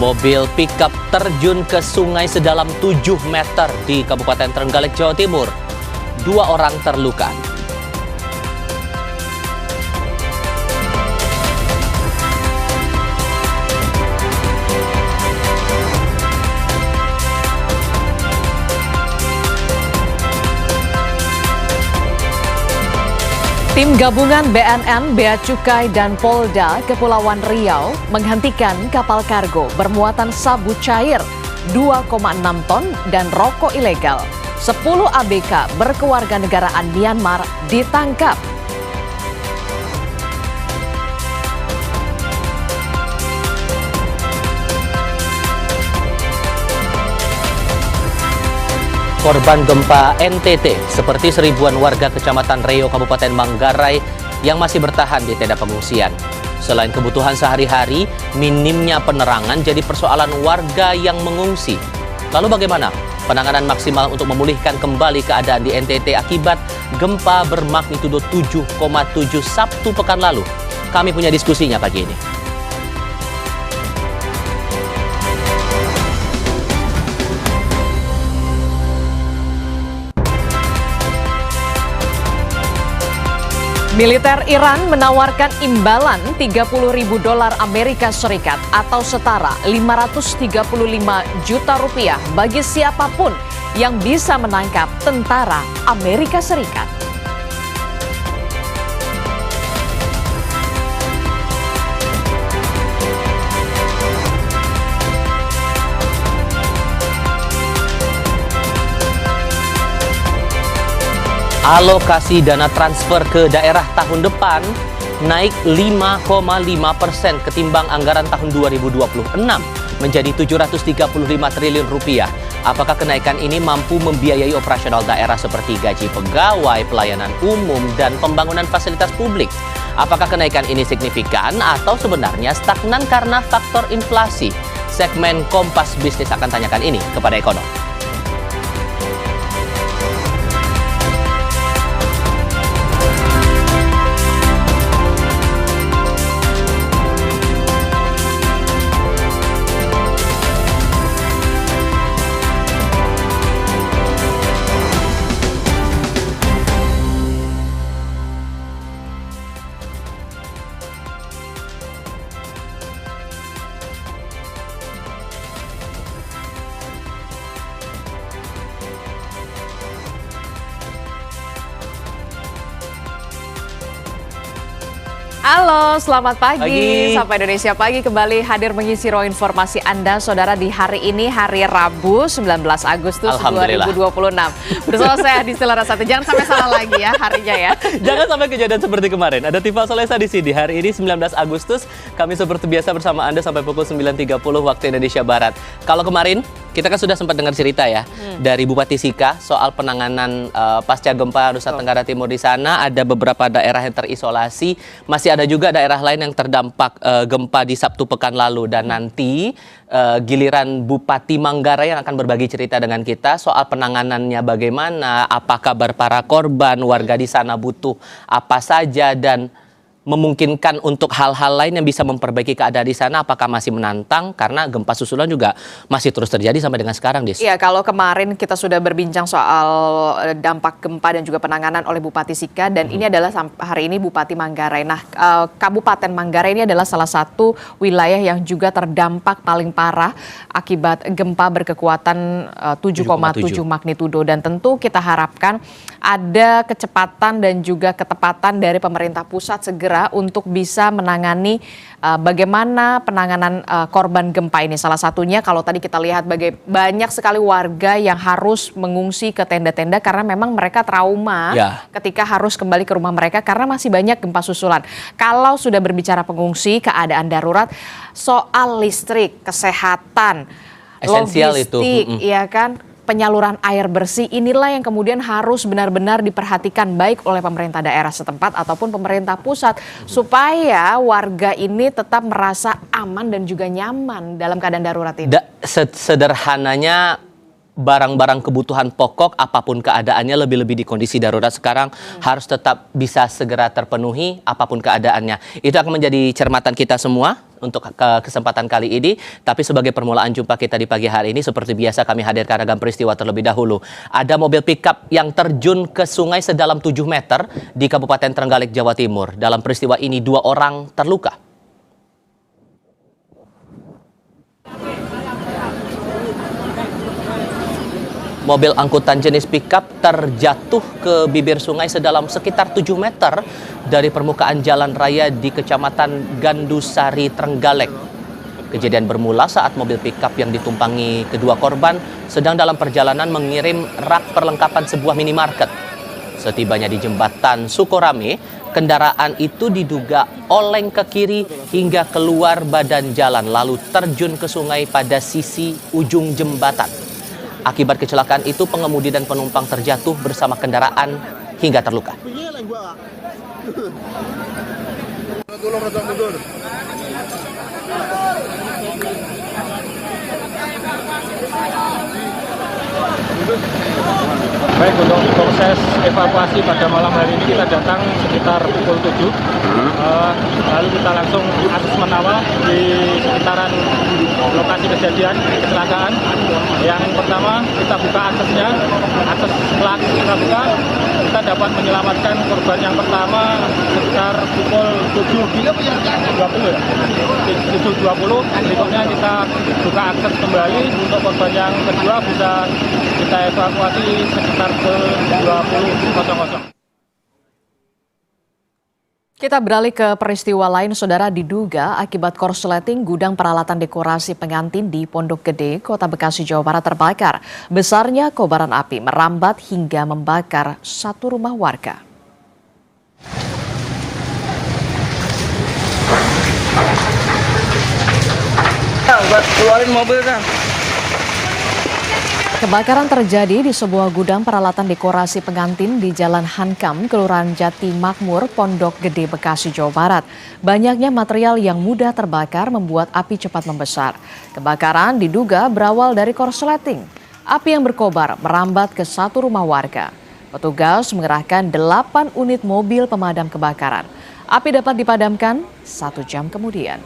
Mobil pickup terjun ke sungai sedalam 7 meter di Kabupaten Trenggalek, Jawa Timur. 2 orang terluka. Tim gabungan BNN, Bea Cukai, dan Polda Kepulauan Riau menghentikan kapal kargo bermuatan sabu cair 2,6 ton dan rokok ilegal. 10 ABK berkewarganegaraan Myanmar ditangkap. Korban gempa NTT seperti seribuan warga Kecamatan Reo, Kabupaten Manggarai yang masih bertahan di tenda pengungsian. Selain kebutuhan sehari-hari, minimnya penerangan jadi persoalan warga yang mengungsi. Lalu bagaimana penanganan maksimal untuk memulihkan kembali keadaan di NTT akibat gempa bermagnitudo 7,7 Sabtu pekan lalu? Kami punya diskusinya pagi ini. Militer Iran menawarkan imbalan $30.000 Amerika Serikat atau setara 535 juta rupiah bagi siapapun yang bisa menangkap tentara Amerika Serikat. Alokasi dana transfer ke daerah tahun depan naik 5,5% ketimbang anggaran tahun 2026 menjadi 735 triliun rupiah. Apakah kenaikan ini mampu membiayai operasional daerah seperti gaji pegawai, pelayanan umum, dan pembangunan fasilitas publik? Apakah kenaikan ini signifikan atau sebenarnya stagnan karena faktor inflasi? Segmen Kompas Bisnis akan tanyakan ini kepada ekonom. Halo, selamat pagi. Sampai Indonesia Pagi kembali hadir mengisi ruang informasi Anda, Saudara, di hari ini, hari Rabu, 19 Agustus 2026. Bersama saya Disti Larasati. Jangan sampai salah lagi ya harinya ya. Jangan sampai kejadian seperti kemarin. Ada Tifa Solesa di sini. Hari ini 19 Agustus, kami seperti biasa bersama Anda sampai pukul 9.30 waktu Indonesia Barat. Kalau kemarin, kita kan sudah sempat dengar cerita ya dari Bupati Sika soal penanganan pasca gempa Nusa Tenggara Timur di sana. Ada beberapa daerah yang terisolasi, masih ada juga daerah lain yang terdampak gempa di Sabtu pekan lalu. Dan nanti giliran Bupati Manggarai yang akan berbagi cerita dengan kita soal penanganannya bagaimana, apa kabar para korban, warga di sana butuh apa saja, dan memungkinkan untuk hal-hal lain yang bisa memperbaiki keadaan di sana. Apakah masih menantang karena gempa susulan juga masih terus terjadi sampai dengan sekarang, Dis? Iya, kalau kemarin kita sudah berbincang soal dampak gempa dan juga penanganan oleh Bupati Sika, dan ini adalah hari ini Bupati Manggarai. Nah, Kabupaten Manggarai ini adalah salah satu wilayah yang juga terdampak paling parah akibat gempa berkekuatan 7,7 magnitudo, dan tentu kita harapkan ada kecepatan dan juga ketepatan dari pemerintah pusat segera untuk bisa menangani bagaimana penanganan korban gempa ini. Salah satunya kalau tadi kita lihat banyak sekali warga yang harus mengungsi ke tenda-tenda karena memang mereka trauma ketika harus kembali ke rumah mereka karena masih banyak gempa susulan. Kalau sudah berbicara pengungsi, keadaan darurat, soal listrik, kesehatan, esensial logistik, ya kan, penyaluran air bersih, inilah yang kemudian harus benar-benar diperhatikan baik oleh pemerintah daerah setempat ataupun pemerintah pusat supaya warga ini tetap merasa aman dan juga nyaman dalam keadaan darurat ini. Sederhananya barang-barang kebutuhan pokok apapun keadaannya, lebih-lebih di kondisi darurat sekarang harus tetap bisa segera terpenuhi apapun keadaannya. Itu akan menjadi cermatan kita semua untuk kesempatan kali ini. Tapi sebagai permulaan jumpa kita di pagi hari ini, seperti biasa kami hadirkan ragam peristiwa terlebih dahulu. Ada mobil pickup yang terjun ke sungai sedalam 7 meter di Kabupaten Trenggalek, Jawa Timur. Dalam peristiwa ini 2 orang terluka. Mobil angkutan jenis pickup terjatuh ke bibir sungai sedalam sekitar 7 meter dari permukaan jalan raya di Kecamatan Gandusari, Trenggalek. Kejadian bermula saat mobil pickup yang ditumpangi kedua korban sedang dalam perjalanan mengirim rak perlengkapan sebuah minimarket. Setibanya di jembatan Sukorame, kendaraan itu diduga oleng ke kiri hingga keluar badan jalan lalu terjun ke sungai pada sisi ujung jembatan. Akibat kecelakaan itu, pengemudi dan penumpang terjatuh bersama kendaraan hingga terluka. Baik, untuk proses evakuasi pada malam hari ini kita datang sekitar pukul 7. Lalu kita langsung asesmen awal di sekitaran lokasi kejadian kecelakaan. Yang pertama kita buka aksesnya. Akses setelah kita buka, kita dapat menyelamatkan korban yang pertama sekitar pukul 7.20 ya. 7.20. Berikutnya kita buka akses kembali untuk korban yang kedua bisa kita evakuasi sekitar pukul 20.00. Kita beralih ke peristiwa lain, saudara. Diduga akibat korsleting gudang peralatan dekorasi pengantin di Pondok Gede, Kota Bekasi, Jawa Barat terbakar. Besarnya kobaran api merambat hingga membakar satu rumah warga. Keluarin mobil kan. Kebakaran terjadi di sebuah gudang peralatan dekorasi pengantin di Jalan Hankam, Kelurahan Jati Makmur, Pondok Gede, Bekasi, Jawa Barat. Banyaknya material yang mudah terbakar membuat api cepat membesar. Kebakaran diduga berawal dari korsleting. Api yang berkobar merambat ke satu rumah warga. Petugas mengerahkan 8 unit mobil pemadam kebakaran. Api dapat dipadamkan 1 jam kemudian.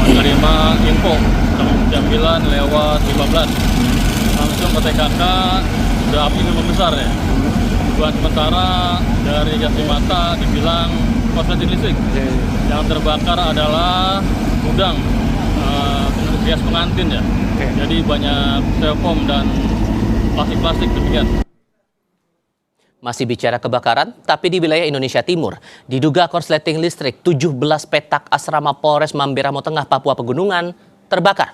Menerima info jam 9 lewat 15 langsung ke TKK. Sudah api membesar ya. Dugaan sementara dari kasih mata dibilang korsleting listrik. Yang terbakar adalah gudang hias pengantin ya. Jadi banyak styrofoam dan plastik-plastik demikian. Masih bicara kebakaran, tapi di wilayah Indonesia Timur, diduga korsleting listrik 17 petak asrama Polres Mamberamo Tengah, Papua Pegunungan terbakar.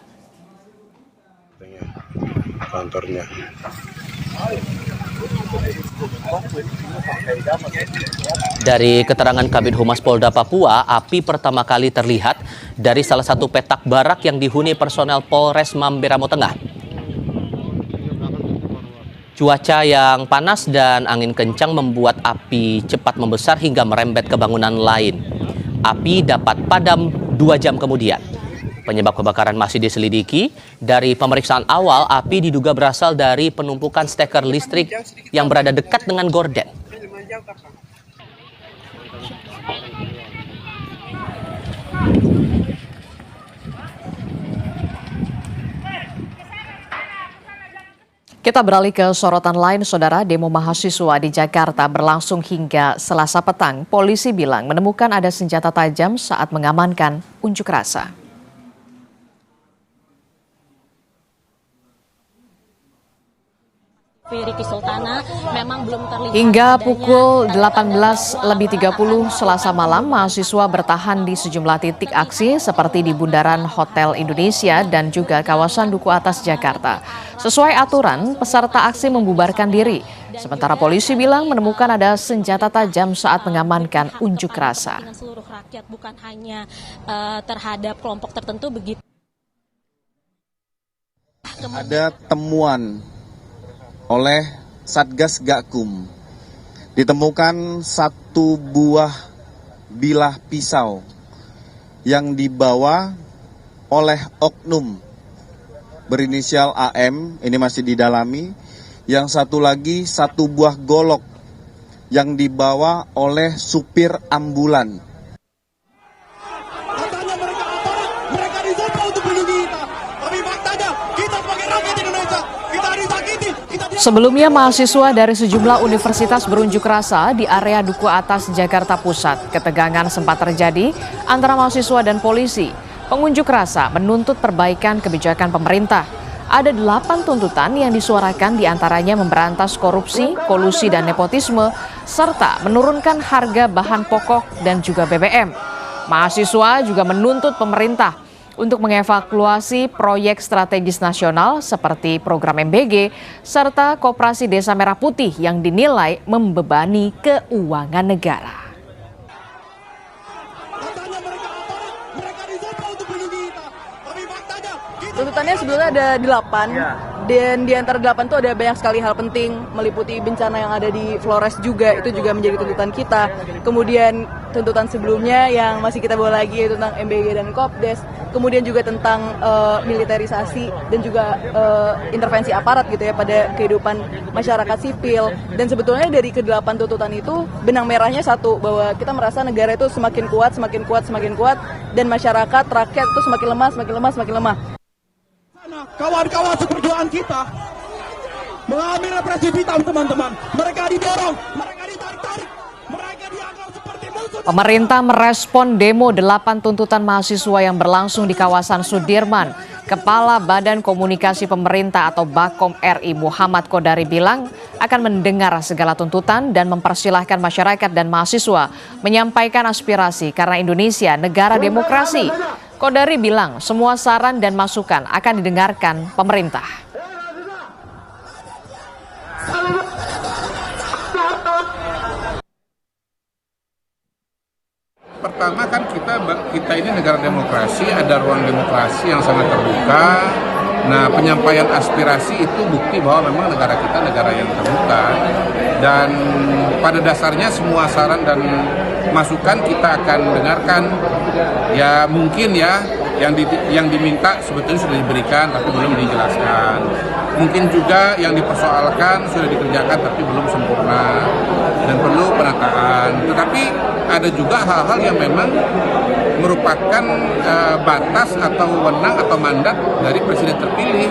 Kantornya. Dari keterangan Kabid Humas Polda Papua, api pertama kali terlihat dari salah satu petak barak yang dihuni personel Polres Mamberamo Tengah. Cuaca yang panas dan angin kencang membuat api cepat membesar hingga merembet ke bangunan lain. Api dapat padam 2 jam kemudian. Penyebab kebakaran masih diselidiki. Dari pemeriksaan awal, api diduga berasal dari penumpukan steker listrik yang berada dekat dengan gorden. Kita beralih ke sorotan lain, saudara. Demo mahasiswa di Jakarta berlangsung hingga Selasa petang. Polisi bilang menemukan ada senjata tajam saat mengamankan unjuk rasa. Ricky Sultana memang belum terlihat. Hingga pukul 18.30 Selasa malam, mahasiswa bertahan di sejumlah titik aksi seperti di Bundaran Hotel Indonesia dan juga kawasan Duku Atas, Jakarta. Sesuai aturan, peserta aksi membubarkan diri. Sementara polisi bilang menemukan ada senjata tajam saat mengamankan unjuk rasa. Seluruh rakyat, bukan hanya terhadap kelompok tertentu begitu. Ada temuan oleh Satgas Gakum, ditemukan satu buah bilah pisau yang dibawa oleh oknum berinisial AM, ini masih didalami. Yang satu lagi, satu buah golok yang dibawa oleh supir ambulan. Katanya mereka aparat, mereka disuruh untuk melindungi kita. Tapi faktanya, kita sebagai rakyat Indonesia, kita disakiti. Sebelumnya, mahasiswa dari sejumlah universitas berunjuk rasa di area Duku Atas, Jakarta Pusat. Ketegangan sempat terjadi antara mahasiswa dan polisi. Pengunjuk rasa menuntut perbaikan kebijakan pemerintah. Ada 8 tuntutan yang disuarakan, diantaranya memberantas korupsi, kolusi, dan nepotisme, serta menurunkan harga bahan pokok dan juga BBM. Mahasiswa juga menuntut pemerintah untuk mengevaluasi proyek strategis nasional seperti program MBG, serta Koperasi Desa Merah Putih yang dinilai membebani keuangan negara. Tuntutannya sebetulnya ada 8, dan di antara 8 itu ada banyak sekali hal penting, meliputi bencana yang ada di Flores juga, itu juga menjadi tuntutan kita. Kemudian tuntutan sebelumnya yang masih kita bawa lagi yaitu tentang MBG dan Kopdes, kemudian juga tentang militerisasi dan juga intervensi aparat gitu ya pada kehidupan masyarakat sipil. Dan sebetulnya dari ke-8 tuntutan itu benang merahnya satu, bahwa kita merasa negara itu semakin kuat, dan masyarakat, rakyat itu semakin lemah. Kawan-kawan seperjuangan kita mengambil represi hitam, teman-teman. Mereka didorong, mereka ditarik-tarik, mereka dianggap seperti musuh. Pemerintah merespon demo 8 tuntutan mahasiswa yang berlangsung di kawasan Sudirman. Kepala Badan Komunikasi Pemerintah atau Bakom RI Muhammad Kodari bilang akan mendengar segala tuntutan dan mempersilahkan masyarakat dan mahasiswa menyampaikan aspirasi karena Indonesia negara demokrasi. Kodari bilang semua saran dan masukan akan didengarkan pemerintah. Pertama kan kita ini negara demokrasi, ada ruang demokrasi yang sangat terbuka. Nah, penyampaian aspirasi itu bukti bahwa memang negara kita negara yang terbuka. Dan pada dasarnya semua saran dan masukan kita akan dengarkan. Ya mungkin ya yang diminta sebetulnya sudah diberikan tapi belum dijelaskan. Mungkin juga yang dipersoalkan sudah dikerjakan tapi belum sempurna dan perlu penataan. Tetapi ada juga hal-hal yang memang merupakan batas atau wewenang atau mandat dari presiden terpilih.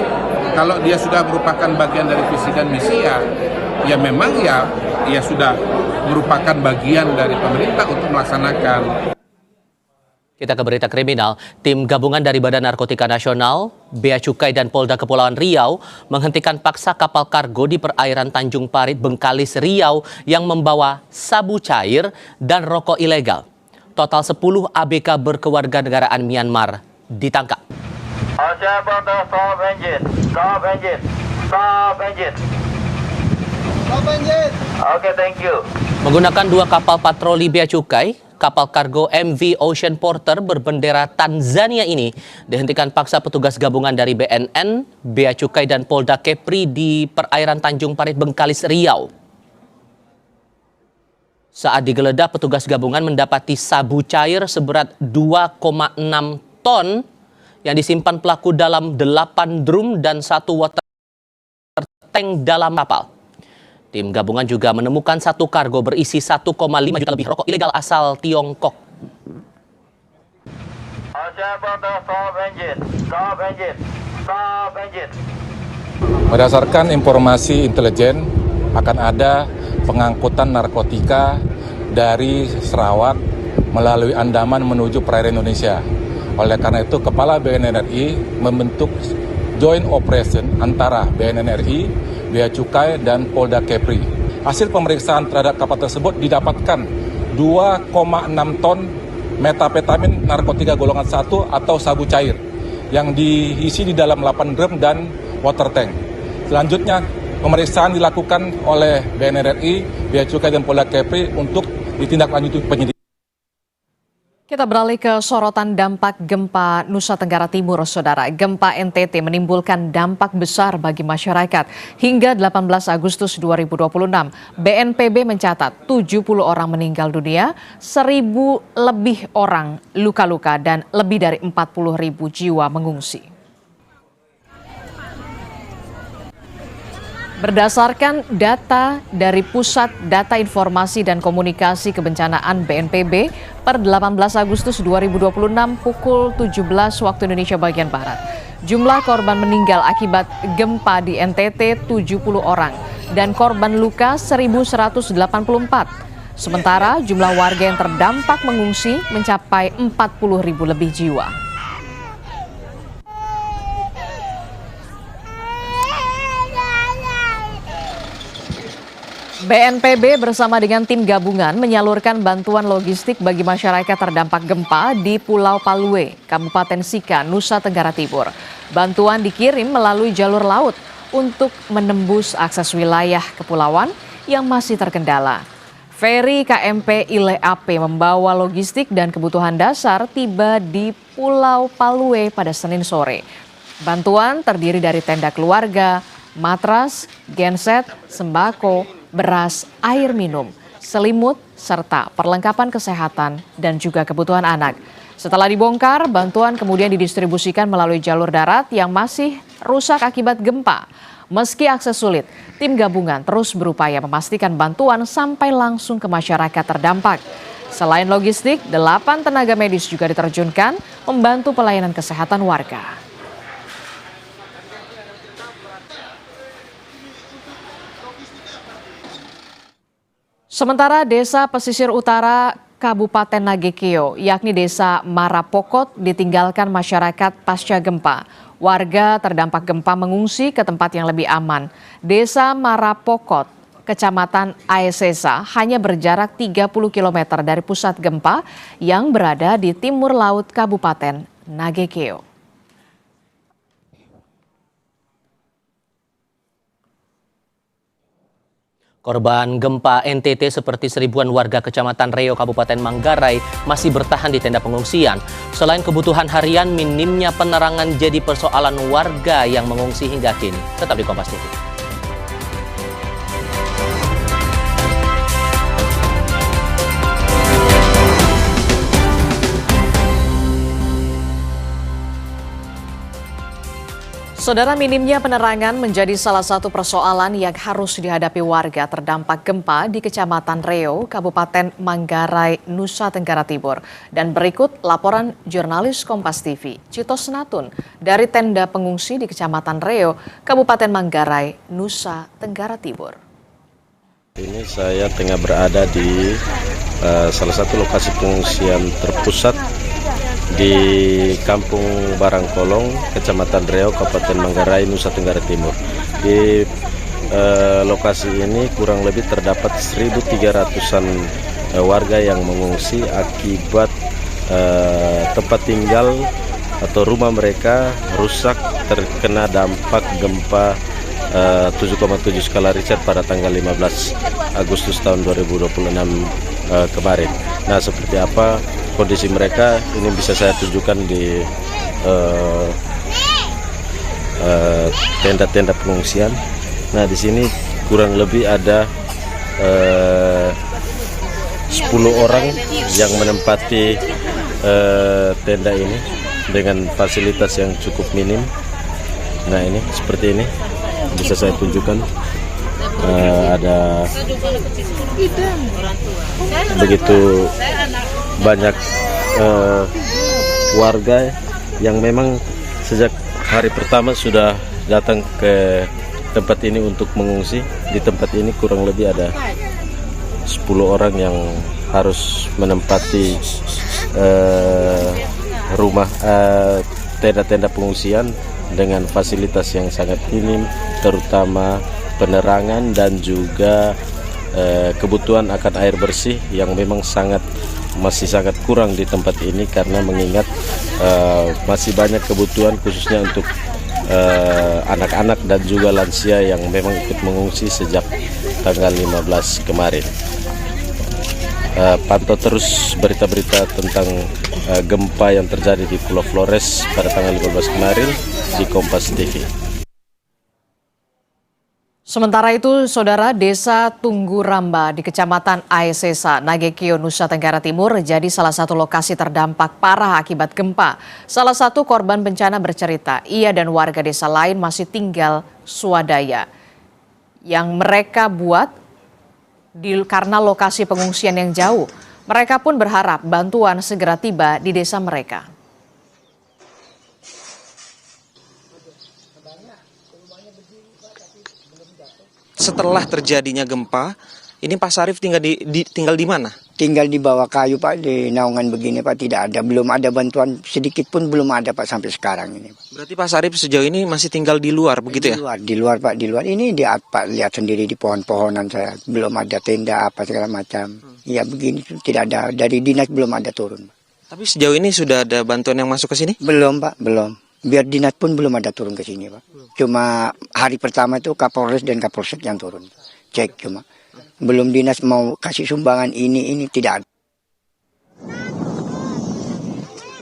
Kalau dia sudah merupakan bagian dari visi dan misi ya memang ya sudah merupakan bagian dari pemerintah untuk melaksanakan. Kita ke berita kriminal. Tim gabungan dari Badan Narkotika Nasional, Bea Cukai dan Polda Kepulauan Riau menghentikan paksa kapal kargo di perairan Tanjung Parit, Bengkalis, Riau yang membawa sabu cair dan rokok ilegal. Total 10 ABK berkewarganegaraan Myanmar ditangkap. Oke, thank you. Menggunakan 2 kapal patroli Bea Cukai, kapal kargo MV Ocean Porter berbendera Tanzania ini dihentikan paksa petugas gabungan dari BNN, Bea Cukai dan Polda Kepri di perairan Tanjung Parit, Bengkalis, Riau. Saat digeledah, petugas gabungan mendapati sabu cair seberat 2,6 ton yang disimpan pelaku dalam 8 drum dan 1 water tank dalam kapal. Tim gabungan juga menemukan 1 kargo berisi 1,5 juta lebih rokok ilegal asal Tiongkok. Berdasarkan informasi intelijen, akan ada pengangkutan narkotika dari Sarawak melalui Andaman menuju perairan Indonesia. Oleh karena itu, Kepala BNN RI membentuk joint operation antara BNN RI, Bea Cukai, dan Polda Kepri. Hasil pemeriksaan terhadap kapal tersebut didapatkan 2,6 ton metapetamin narkotika golongan 1 atau sabu cair yang diisi di dalam 8 drum dan water tank. Selanjutnya, pemeriksaan dilakukan oleh BNN RI, Bea Cukai, dan Polda Kepri untuk ditindaklanjuti penyidikan. Kita beralih ke sorotan dampak gempa Nusa Tenggara Timur, Saudara. Gempa NTT menimbulkan dampak besar bagi masyarakat. Hingga 18 Agustus 2026, BNPB mencatat 70 orang meninggal dunia, 1.000 lebih orang luka-luka, dan lebih dari 40.000 jiwa mengungsi. Berdasarkan data dari Pusat Data Informasi dan Komunikasi Kebencanaan BNPB per 18 Agustus 2026 pukul 17 waktu Indonesia bagian Barat, jumlah korban meninggal akibat gempa di NTT 70 orang dan korban luka 1.184. Sementara jumlah warga yang terdampak mengungsi mencapai 40.000 lebih jiwa. BNPB bersama dengan tim gabungan menyalurkan bantuan logistik bagi masyarakat terdampak gempa di Pulau Palue, Kabupaten Sika, Nusa Tenggara Timur. Bantuan dikirim melalui jalur laut untuk menembus akses wilayah kepulauan yang masih terkendala. Feri KMP Ile AP membawa logistik dan kebutuhan dasar tiba di Pulau Palue pada Senin sore. Bantuan terdiri dari tenda keluarga, matras, genset, sembako, beras, air minum, selimut, serta perlengkapan kesehatan dan juga kebutuhan anak. Setelah dibongkar, bantuan kemudian didistribusikan melalui jalur darat yang masih rusak akibat gempa. Meski akses sulit, tim gabungan terus berupaya memastikan bantuan sampai langsung ke masyarakat terdampak. Selain logistik, 8 tenaga medis juga diterjunkan membantu pelayanan kesehatan warga. Sementara desa pesisir utara Kabupaten Nagekeo, yakni desa Marapokot, ditinggalkan masyarakat pasca gempa. Warga terdampak gempa mengungsi ke tempat yang lebih aman. Desa Marapokot, Kecamatan Aesesa, hanya berjarak 30 km dari pusat gempa yang berada di timur laut Kabupaten Nagekeo. Korban gempa NTT seperti seribuan warga Kecamatan Reo, Kabupaten Manggarai masih bertahan di tenda pengungsian. Selain kebutuhan harian, minimnya penerangan jadi persoalan warga yang mengungsi hingga kini. Tetap di Kompas TV. Saudara, minimnya penerangan menjadi salah satu persoalan yang harus dihadapi warga terdampak gempa di Kecamatan Reo, Kabupaten Manggarai, Nusa Tenggara Timur. Dan berikut laporan jurnalis Kompas TV, Cito Senatun, dari tenda pengungsi di Kecamatan Reo, Kabupaten Manggarai, Nusa Tenggara Timur. Ini saya tengah berada di salah satu lokasi pengungsian terpusat di Kampung Barangkolong, Kecamatan Reo, Kabupaten Manggarai, Nusa Tenggara Timur. Di lokasi ini kurang lebih terdapat 1.300-an warga yang mengungsi akibat tempat tinggal atau rumah mereka rusak terkena dampak gempa 7,7 skala Richter pada tanggal 15 Agustus tahun 2026 kemarin. Nah, seperti apa kondisi mereka ini bisa saya tunjukkan di tenda-tenda pengungsian. Nah, di sini kurang lebih ada 10 orang yang menempati tenda ini dengan fasilitas yang cukup minim. Nah, ini seperti ini bisa saya tunjukkan. Ada begitu banyak warga yang memang sejak hari pertama sudah datang ke tempat ini untuk mengungsi. Di tempat ini kurang lebih ada 10 orang yang harus menempati rumah tenda-tenda pengungsian dengan fasilitas yang sangat minim, terutama penerangan dan juga kebutuhan akan air bersih yang memang masih sangat kurang di tempat ini, karena mengingat masih banyak kebutuhan khususnya untuk anak-anak dan juga lansia yang memang ikut mengungsi sejak tanggal 15 kemarin. pantau terus berita-berita tentang gempa yang terjadi di Pulau Flores pada tanggal 15 kemarin di Kompas TV. Sementara itu, Saudara, Desa Tungguramba di Kecamatan Aesesa, Nagekio, Nusa Tenggara Timur jadi salah satu lokasi terdampak parah akibat gempa. Salah satu korban bencana bercerita, ia dan warga desa lain masih tinggal swadaya yang mereka buat karena lokasi pengungsian yang jauh. Mereka pun berharap bantuan segera tiba di desa mereka. Setelah terjadinya gempa, ini Pak Sarif tinggal di mana? Tinggal di bawah kayu Pak, di naungan begini Pak, tidak ada, belum ada bantuan sedikit pun belum ada Pak sampai sekarang ini. Berarti Pak Sarif sejauh ini masih tinggal di luar begitu ya? Di luar Pak, di luar. Ini Pak lihat sendiri di pohon-pohonan saya, belum ada tenda apa segala macam. Ya begini, tidak ada, dari dinas belum ada turun. Tapi sejauh ini sudah ada bantuan yang masuk ke sini? Belum Pak, belum. Biar dinas pun belum ada turun ke sini Pak. Cuma hari pertama itu Kapolres dan Kapolsek yang turun. Cek cuma. Belum dinas mau kasih sumbangan ini tidak ada.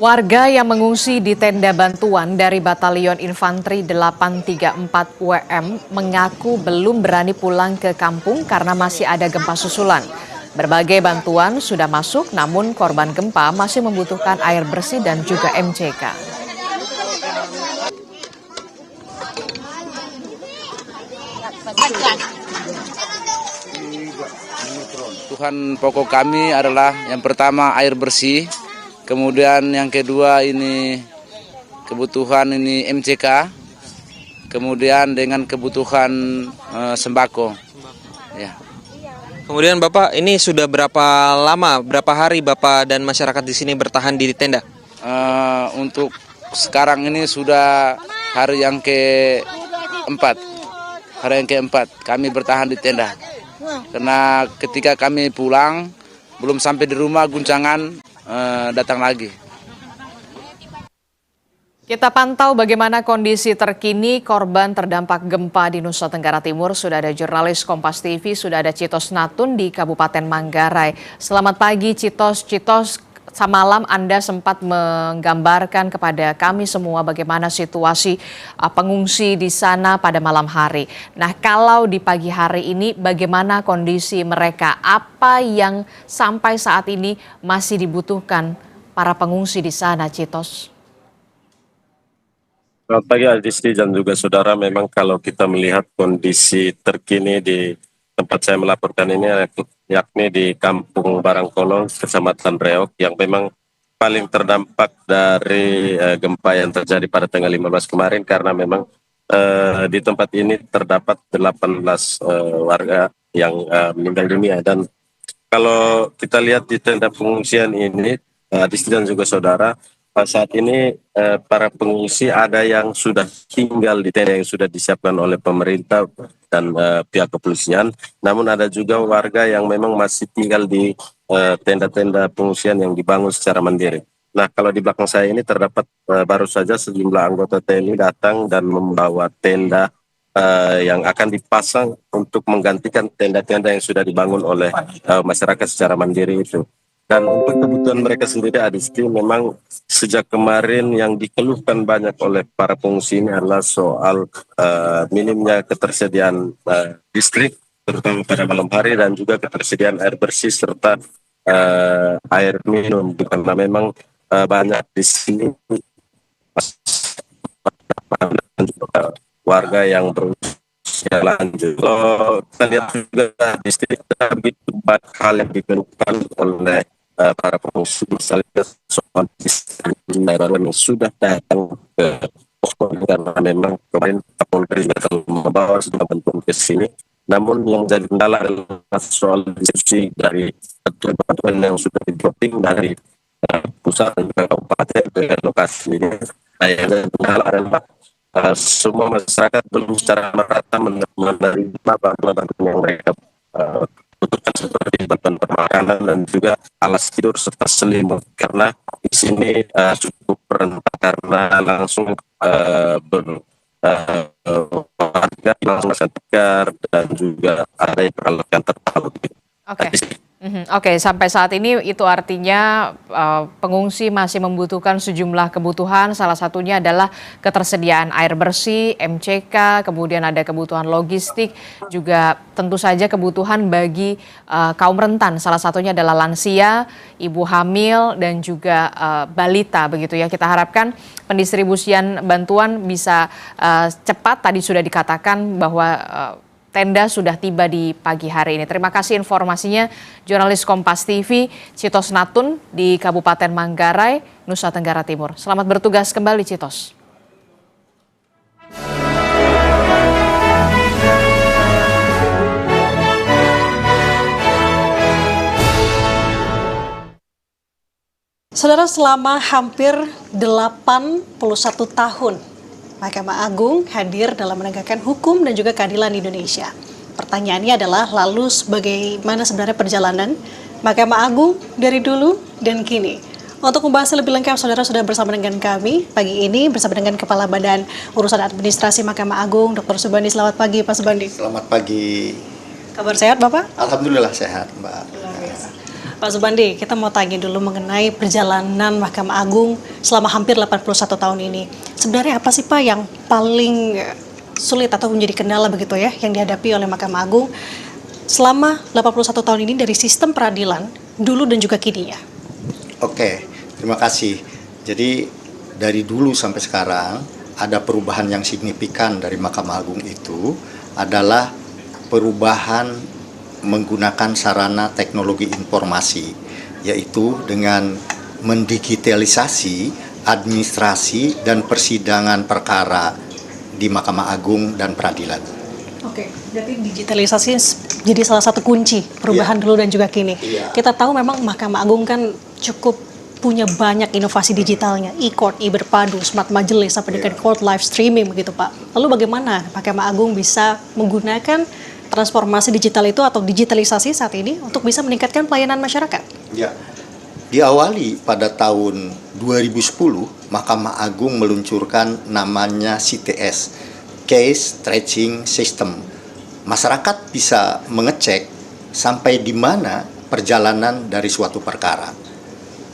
Warga yang mengungsi di tenda bantuan dari Batalion Infanteri 834 WM mengaku belum berani pulang ke kampung karena masih ada gempa susulan. Berbagai bantuan sudah masuk, namun korban gempa masih membutuhkan air bersih dan juga MCK. Kebutuhan pokok kami adalah yang pertama air bersih, kemudian yang kedua ini kebutuhan ini MCK, kemudian dengan kebutuhan sembako. Ya. Kemudian Bapak, ini sudah berapa lama, berapa hari Bapak dan masyarakat di sini bertahan di tenda? Untuk sekarang ini sudah hari yang keempat. Hari yang keempat kami bertahan di tenda. Karena ketika kami pulang, belum sampai di rumah guncangan datang lagi. Kita pantau bagaimana kondisi terkini korban terdampak gempa di Nusa Tenggara Timur. Sudah ada jurnalis Kompas TV, sudah ada Citos Natun di Kabupaten Manggarai. Selamat pagi Citos. Semalam Anda sempat menggambarkan kepada kami semua bagaimana situasi pengungsi di sana pada malam hari. Nah, kalau di pagi hari ini bagaimana kondisi mereka? Apa yang sampai saat ini masih dibutuhkan para pengungsi di sana, Citos? Selamat pagi Adisti dan juga saudara, memang kalau kita melihat kondisi terkini di tempat saya melaporkan ini yakni di Kampung Barangkolong, Kecamatan Reok yang memang paling terdampak dari gempa yang terjadi pada tanggal 15 kemarin karena memang di tempat ini terdapat 18 warga yang meninggal dunia. Dan kalau kita lihat di tenda pengungsian ini, Adisti dan juga saudara, saat ini para pengungsi ada yang sudah tinggal di tenda yang sudah disiapkan oleh pemerintah dan pihak kepolisian. Namun ada juga warga yang memang masih tinggal di tenda-tenda pengungsian yang dibangun secara mandiri. Nah, kalau di belakang saya ini terdapat baru saja sejumlah anggota TNI datang dan membawa tenda yang akan dipasang untuk menggantikan tenda-tenda yang sudah dibangun oleh masyarakat secara mandiri itu. Dan untuk kebutuhan mereka sendiri, Adisti, memang sejak kemarin yang dikeluhkan banyak oleh para pengungsi ini adalah soal minimnya ketersediaan listrik, terutama pada malam hari, dan juga ketersediaan air bersih serta air minum. Karena memang banyak di sini warga yang berusia lanjut. Kalau kita lihat juga di sini begitu banyak hal yang dikeluhkan oleh para pengungsi, misalnya soal yang sudah datang ke posko karena memang kemarin Kapolri telah membawa sejumlah bantuan ke sini. Namun yang menjadi kendala adalah soal distribusi dari bantuan yang sudah di-dropping dari pusat dan juga kabupaten ke lokasi ini. Nah, yang menjadi kendala adalah semua masyarakat belum secara merata menerima bantuan yang mereka butuhkan seperti bantuan makanan dan juga alas tidur serta selimut, karena di sini cukup rentan karena langsung warga langsung tegar dan juga ada yang peralatan terpaut. Oke. Oke, sampai saat ini itu artinya pengungsi masih membutuhkan sejumlah kebutuhan, salah satunya adalah ketersediaan air bersih, MCK, kemudian ada kebutuhan logistik, juga tentu saja kebutuhan bagi kaum rentan, salah satunya adalah lansia, ibu hamil, dan juga balita begitu ya. Kita harapkan pendistribusian bantuan bisa cepat, tadi sudah dikatakan bahwa tenda sudah tiba di pagi hari ini. Terima kasih informasinya, jurnalis Kompas TV, Citos Natun di Kabupaten Manggarai, Nusa Tenggara Timur. Selamat bertugas kembali, Citos. Saudara, selama hampir 81 tahun, Mahkamah Agung hadir dalam menegakkan hukum dan juga keadilan di Indonesia. Pertanyaannya adalah, lalu bagaimana sebenarnya perjalanan Mahkamah Agung dari dulu dan kini? Untuk membahas lebih lengkap, saudara sudah bersama dengan kami pagi ini bersama dengan Kepala Badan Urusan Administrasi Mahkamah Agung, Dr. Subandi. Selamat pagi, Pak Subandi. Selamat pagi. Kabar sehat, Bapak? Alhamdulillah sehat, Mbak. Pak Subandi, kita mau tanya dulu mengenai perjalanan Mahkamah Agung selama hampir 81 tahun ini. Sebenarnya apa sih Pak yang paling sulit atau menjadi kendala begitu ya yang dihadapi oleh Mahkamah Agung selama 81 tahun ini dari sistem peradilan dulu dan juga kini ya? Oke, terima kasih. Jadi dari dulu sampai sekarang ada perubahan yang signifikan dari Mahkamah Agung itu adalah perubahan menggunakan sarana teknologi informasi, yaitu dengan mendigitalisasi administrasi dan persidangan perkara di Mahkamah Agung dan peradilan. Oke, jadi digitalisasi jadi salah satu kunci perubahan dulu dan juga kini. Kita tahu memang Mahkamah Agung kan cukup punya banyak inovasi digitalnya, e-court, e-berpadu, smart majelis, sampai dengan court live streaming begitu Pak. Lalu bagaimana Mahkamah Agung bisa menggunakan transformasi digital itu atau digitalisasi saat ini untuk bisa meningkatkan pelayanan masyarakat? Ya, diawali pada tahun 2010, Mahkamah Agung meluncurkan namanya CTS, Case Tracing System. Masyarakat bisa mengecek sampai di mana perjalanan dari suatu perkara.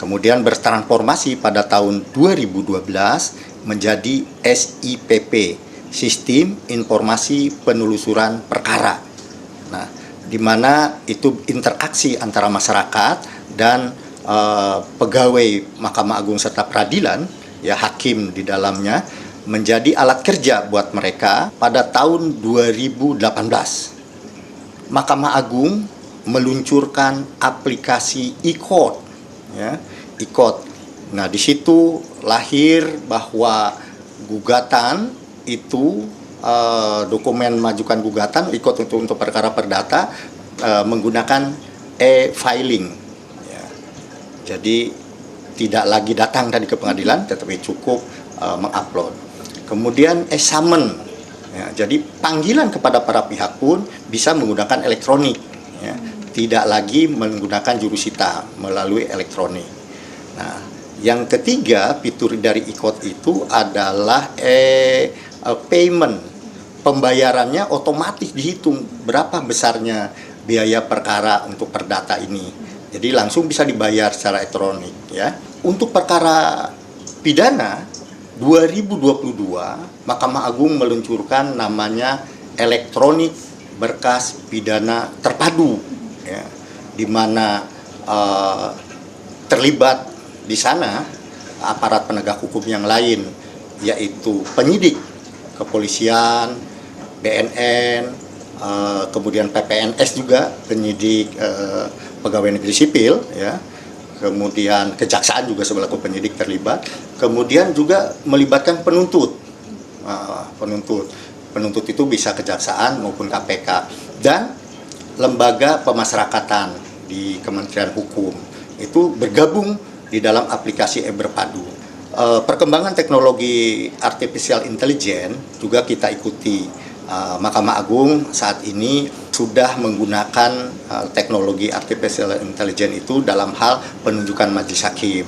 Kemudian bertransformasi pada tahun 2012 menjadi SIPP, Sistem Informasi Penelusuran Perkara. Nah, di mana itu interaksi antara masyarakat dan pegawai Mahkamah Agung serta peradilan, ya hakim di dalamnya, menjadi alat kerja buat mereka. Pada tahun 2018, Mahkamah Agung meluncurkan aplikasi e-court, ya, e-court. Nah, di situ lahir bahwa gugatan itu dokumen majukan gugatan ikut untuk perkara perdata menggunakan e-filing ya. Jadi tidak lagi datang tadi ke pengadilan tetapi cukup mengupload. Kemudian e-summon ya, jadi panggilan kepada para pihak pun bisa menggunakan elektronik ya. Tidak lagi menggunakan jurusita melalui elektronik. Nah, yang ketiga fitur dari e-court itu adalah payment, pembayarannya otomatis dihitung berapa besarnya biaya perkara untuk perdata ini. Jadi langsung bisa dibayar secara elektronik ya. Untuk perkara pidana 2022 Mahkamah Agung meluncurkan namanya elektronik berkas pidana terpadu ya, di mana terlibat di sana aparat penegak hukum yang lain, yaitu penyidik kepolisian, BNN, kemudian PPNS juga, penyidik pegawai negeri sipil, ya, kemudian kejaksaan juga selaku penyidik terlibat, kemudian juga melibatkan penuntut, penuntut itu bisa kejaksaan maupun KPK, dan lembaga pemasyarakatan di Kementerian Hukum itu bergabung di dalam aplikasi e-berpadu. Perkembangan teknologi artificial intelligence juga kita ikuti. Mahkamah Agung saat ini sudah menggunakan teknologi artificial intelligence itu dalam hal penunjukan majelis hakim.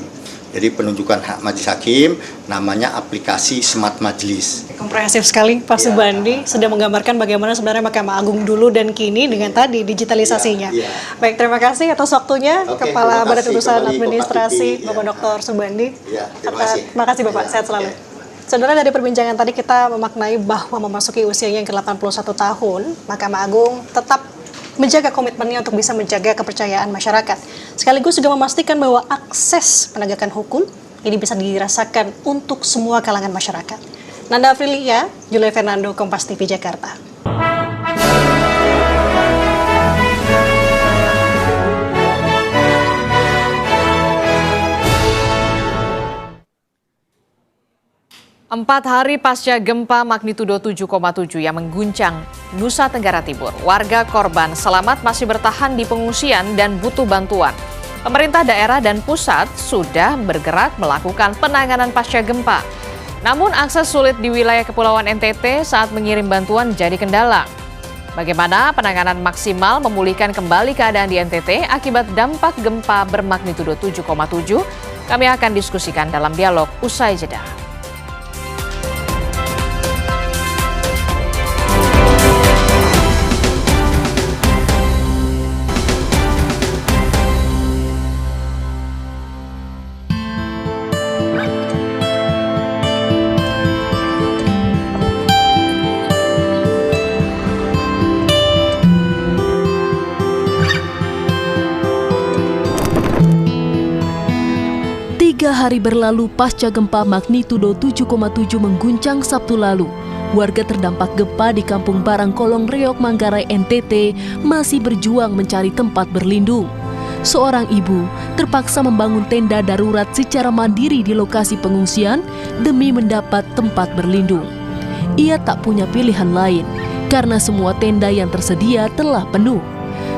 Jadi penunjukan hak majelis hakim namanya aplikasi Smart Majelis. Komprehensif sekali Pak Subandi, sudah menggambarkan bagaimana sebenarnya Mahkamah Agung dulu dan kini dengan tadi digitalisasinya. Baik, terima kasih atas waktunya Kepala Badan Urusan Administrasi Bapak Dr. Subandi. Terima kasih Bapak, sehat selalu. Saudara, dari perbincangan tadi kita memaknai bahwa memasuki usianya yang ke-81 tahun, Mahkamah Agung tetap menjaga komitmennya untuk bisa menjaga kepercayaan masyarakat. Sekaligus juga memastikan bahwa akses penegakan hukum ini bisa dirasakan untuk semua kalangan masyarakat. Nanda Afrilia, Julia Fernando, Kompas TV Jakarta. Empat hari pasca gempa magnitudo 7,7 yang mengguncang Nusa Tenggara Timur, warga korban selamat masih bertahan di pengungsian dan butuh bantuan. Pemerintah daerah dan pusat sudah bergerak melakukan penanganan pasca gempa. Namun akses sulit di wilayah Kepulauan NTT saat mengirim bantuan jadi kendala. Bagaimana penanganan maksimal memulihkan kembali keadaan di NTT akibat dampak gempa bermagnitudo 7,7? Kami akan diskusikan dalam dialog usai jeda. Hari berlalu pasca gempa magnitudo 7,7 mengguncang Sabtu lalu. Warga terdampak gempa di Kampung Barangkolong, Reok, Manggarai, NTT masih berjuang mencari tempat berlindung. Seorang ibu terpaksa membangun tenda darurat secara mandiri di lokasi pengungsian demi mendapat tempat berlindung. Ia tak punya pilihan lain karena semua tenda yang tersedia telah penuh.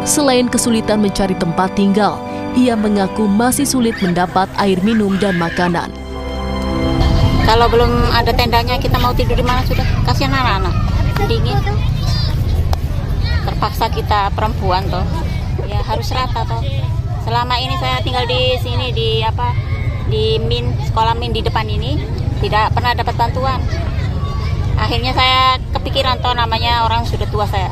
Selain kesulitan mencari tempat tinggal, ia mengaku masih sulit mendapat air minum dan makanan. Kalau belum ada tendanya, kita mau tidur di mana sudah? Kasihan anak-anak, dingin. Terpaksa kita perempuan toh, ya harus rata toh. Selama ini saya tinggal di sini di sekolah min di depan ini, tidak pernah dapat bantuan. Akhirnya saya kepikiran toh, namanya orang sudah tua saya.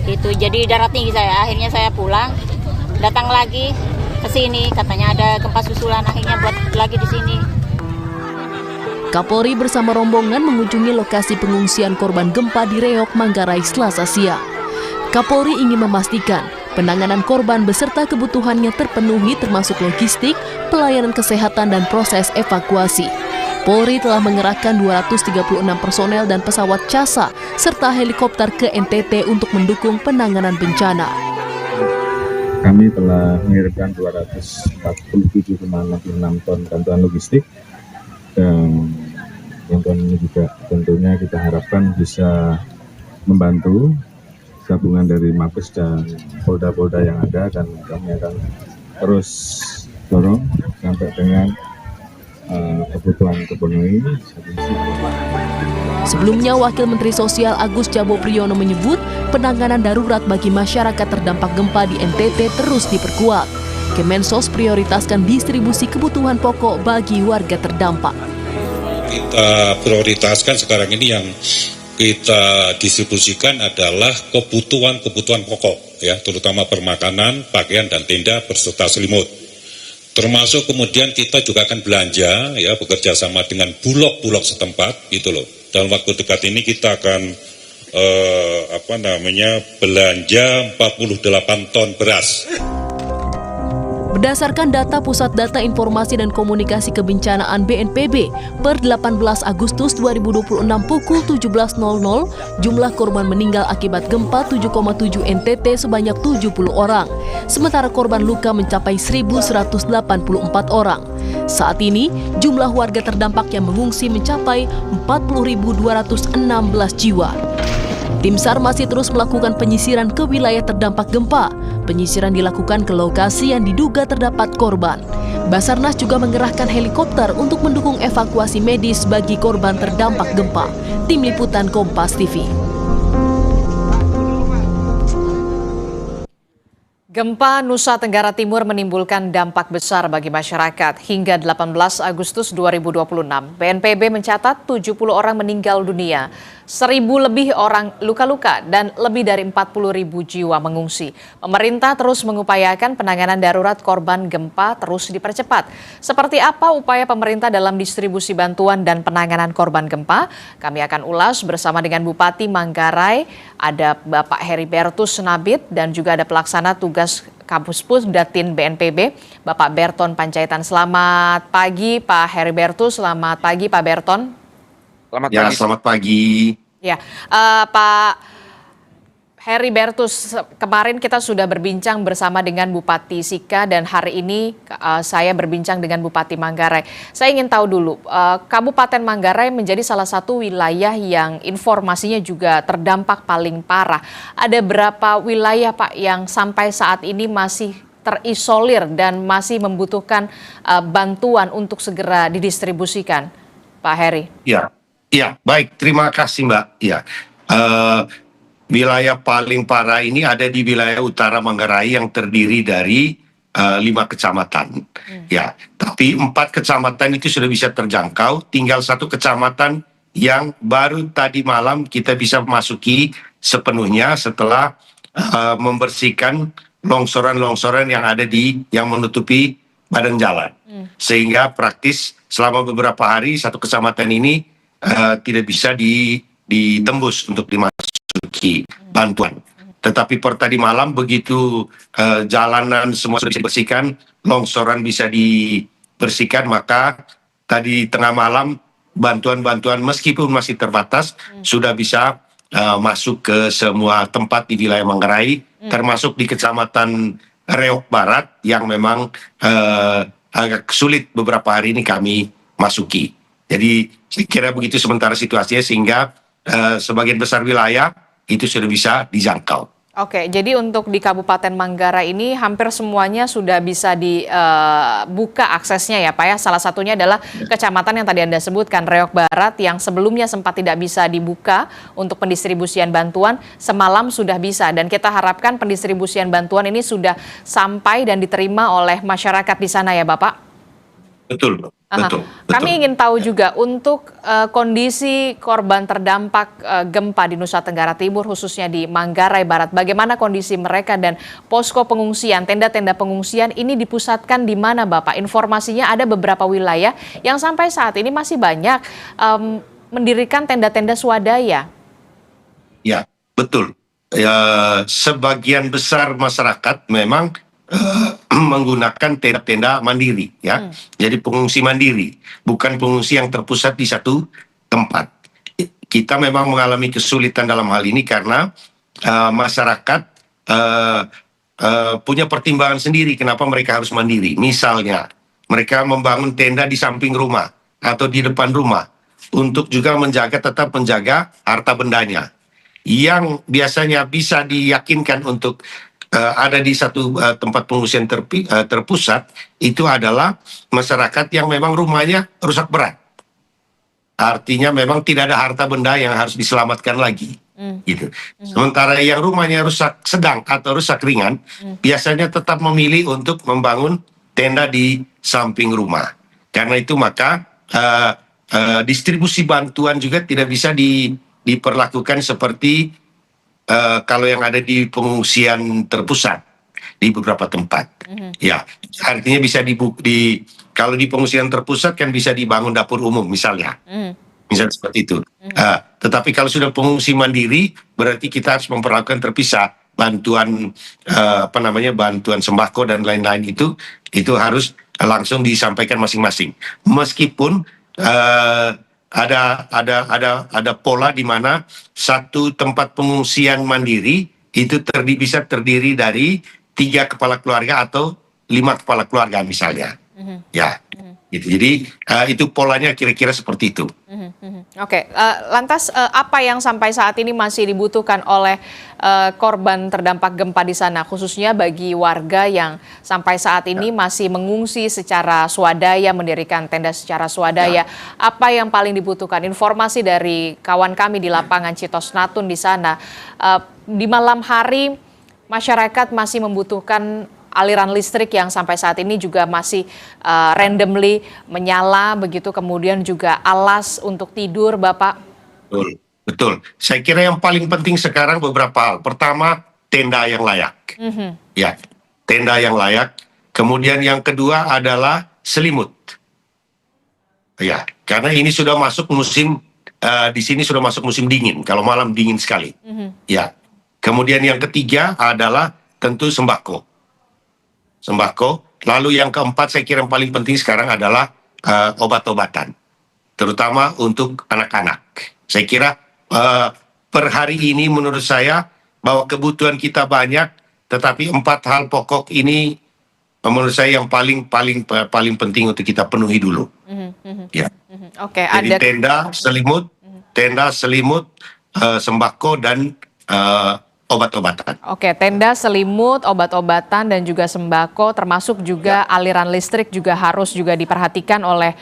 Itu jadi darah tinggi saya. Akhirnya saya pulang, datang lagi ke sini, katanya ada gempa susulan, akhirnya buat lagi di sini. Kapolri bersama rombongan mengunjungi lokasi pengungsian korban gempa di Reok, Manggarai, Selasa siang. Kapolri ingin memastikan penanganan korban beserta kebutuhannya terpenuhi termasuk logistik, pelayanan kesehatan dan proses evakuasi. Polri telah mengerahkan 236 personel dan pesawat CASA serta helikopter ke NTT untuk mendukung penanganan bencana. Kami telah mengirimkan 247,66 ton bantuan logistik, dan bantuan ini juga tentunya kita harapkan bisa membantu gabungan dari Mabes dan Polda-Polda yang ada, dan kami akan terus dorong sampai dengan kebutuhan terpenuhi. Sebelumnya, Wakil Menteri Sosial Agus Jabo Priyono menyebut penanganan darurat bagi masyarakat terdampak gempa di NTT terus diperkuat. Kemensos prioritaskan distribusi kebutuhan pokok bagi warga terdampak. Kita prioritaskan sekarang ini yang kita distribusikan adalah kebutuhan pokok, ya, terutama permakanan, pakaian dan tenda berserta selimut. Termasuk kemudian kita juga akan belanja, ya, bekerja sama dengan bulog-bulog setempat, gitu loh. Dalam waktu dekat ini kita akan belanja 48 ton beras. Berdasarkan data Pusat Data Informasi dan Komunikasi Kebencanaan BNPB, per 18 Agustus 2026 pukul 17.00, jumlah korban meninggal akibat gempa 7,7 NTT sebanyak 70 orang. Sementara korban luka mencapai 1.184 orang. Saat ini, jumlah warga terdampak yang mengungsi mencapai 40.216 jiwa. Tim SAR masih terus melakukan penyisiran ke wilayah terdampak gempa. Penyisiran dilakukan ke lokasi yang diduga terdapat korban. Basarnas juga mengerahkan helikopter untuk mendukung evakuasi medis bagi korban terdampak gempa. Tim Liputan Kompas TV. Gempa Nusa Tenggara Timur menimbulkan dampak besar bagi masyarakat. Hingga 18 Agustus 2026, BNPB mencatat 70 orang meninggal dunia, 1.000 lebih orang luka-luka, dan lebih dari 40.000 jiwa mengungsi. Pemerintah terus mengupayakan penanganan darurat korban gempa terus dipercepat. Seperti apa upaya pemerintah dalam distribusi bantuan dan penanganan korban gempa? Kami akan ulas bersama dengan Bupati Manggarai, ada Bapak Heribertus Nabit, dan juga ada pelaksana tugas Kabuspus Datin BNPB, Bapak Berton Panjaitan. Selamat pagi Pak Heribertus, selamat pagi Pak Berton. Selamat pagi. Ya, Pak Heribertus, kemarin kita sudah berbincang bersama dengan Bupati Sika dan hari ini saya berbincang dengan Bupati Manggarai. Saya ingin tahu dulu, Kabupaten Manggarai menjadi salah satu wilayah yang informasinya juga terdampak paling parah. Ada berapa wilayah Pak yang sampai saat ini masih terisolir dan masih membutuhkan bantuan untuk segera didistribusikan, Pak Heri? Ya, baik. Terima kasih Mbak. Ya. Wilayah paling parah ini ada di wilayah utara Manggarai yang terdiri dari 5 kecamatan. Ya, tapi 4 kecamatan itu sudah bisa terjangkau. Tinggal 1 kecamatan yang baru tadi malam kita bisa masuki sepenuhnya setelah membersihkan longsoran-longsoran yang ada yang menutupi badan jalan. Sehingga praktis selama beberapa hari 1 kecamatan ini tidak bisa ditembus untuk dimasuki bantuan. Tetapi per tadi malam begitu jalanan semua sudah dibersihkan, longsoran bisa dibersihkan, maka tadi tengah malam bantuan-bantuan meskipun masih terbatas sudah bisa masuk ke semua tempat di wilayah Manggarai, termasuk di Kecamatan Reok Barat yang memang agak sulit beberapa hari ini kami masuki. Jadi saya kira begitu sementara situasinya, sehingga sebagian besar wilayah itu sudah bisa dijangkau. Oke, jadi untuk di Kabupaten Manggarai ini hampir semuanya sudah bisa dibuka aksesnya ya Pak ya. Salah satunya adalah kecamatan yang tadi Anda sebutkan, Reok Barat, yang sebelumnya sempat tidak bisa dibuka untuk pendistribusian bantuan, semalam sudah bisa. Dan kita harapkan pendistribusian bantuan ini sudah sampai dan diterima oleh masyarakat di sana ya Bapak? Betul. Kami ingin tahu juga untuk kondisi korban terdampak gempa di Nusa Tenggara Timur, khususnya di Manggarai Barat. Bagaimana kondisi mereka dan posko pengungsian, tenda-tenda pengungsian ini dipusatkan di mana Bapak? Informasinya ada beberapa wilayah yang sampai saat ini masih banyak mendirikan tenda-tenda swadaya. Ya, betul. Ya, sebagian besar masyarakat memang menggunakan tenda-tenda mandiri, ya. Jadi pengungsi mandiri, bukan pengungsi yang terpusat di satu tempat. Kita memang mengalami kesulitan dalam hal ini karena masyarakat punya pertimbangan sendiri kenapa mereka harus mandiri. Misalnya, mereka membangun tenda di samping rumah atau di depan rumah untuk juga tetap menjaga harta bendanya. Yang biasanya bisa diyakinkan untuk ada di satu tempat pengungsian terpusat, itu adalah masyarakat yang memang rumahnya rusak berat. Artinya memang tidak ada harta benda yang harus diselamatkan lagi. Gitu. Sementara yang rumahnya rusak sedang atau rusak ringan, biasanya tetap memilih untuk membangun tenda di samping rumah. Karena itu maka distribusi bantuan juga tidak bisa diperlakukan seperti kalau yang ada di pengungsian terpusat di beberapa tempat. Ya, artinya bisa kalau di pengungsian terpusat kan bisa dibangun dapur umum misalnya. Misalnya seperti itu. Tetapi kalau sudah pengungsi mandiri, berarti kita harus memperlakukan terpisah. Bantuan bantuan sembako dan lain-lain itu harus langsung disampaikan masing-masing. Meskipun ada pola di mana satu tempat pengungsian mandiri itu bisa terdiri dari 3 kepala keluarga atau 5 kepala keluarga misalnya. Ya, gitu. Jadi itu polanya kira-kira seperti itu. Oke, lantas apa yang sampai saat ini masih dibutuhkan oleh korban terdampak gempa di sana, khususnya bagi warga yang sampai saat ini masih mengungsi secara swadaya, mendirikan tenda secara swadaya? Apa yang paling dibutuhkan? Informasi dari kawan kami di lapangan Citos Natun di sana, di malam hari masyarakat masih membutuhkan aliran listrik yang sampai saat ini juga masih randomly menyala begitu, kemudian juga alas untuk tidur, Bapak? Betul, betul. Saya kira yang paling penting sekarang beberapa hal. Pertama, tenda yang layak. Ya, tenda yang layak. Kemudian yang kedua adalah selimut. Ya, karena ini sudah masuk musim, di sini sudah masuk musim dingin. Kalau malam dingin sekali. Ya. Kemudian yang ketiga adalah tentu sembako. Lalu yang keempat saya kira yang paling penting sekarang adalah obat-obatan, terutama untuk anak-anak. Saya kira per hari ini menurut saya bahwa kebutuhan kita banyak, tetapi 4 hal pokok ini menurut saya yang paling penting untuk kita penuhi dulu. Ya. Oke, jadi ada tenda, selimut, sembako dan obat-obatan. Oke, tenda, selimut, obat-obatan, dan juga sembako, termasuk juga aliran listrik juga harus juga diperhatikan oleh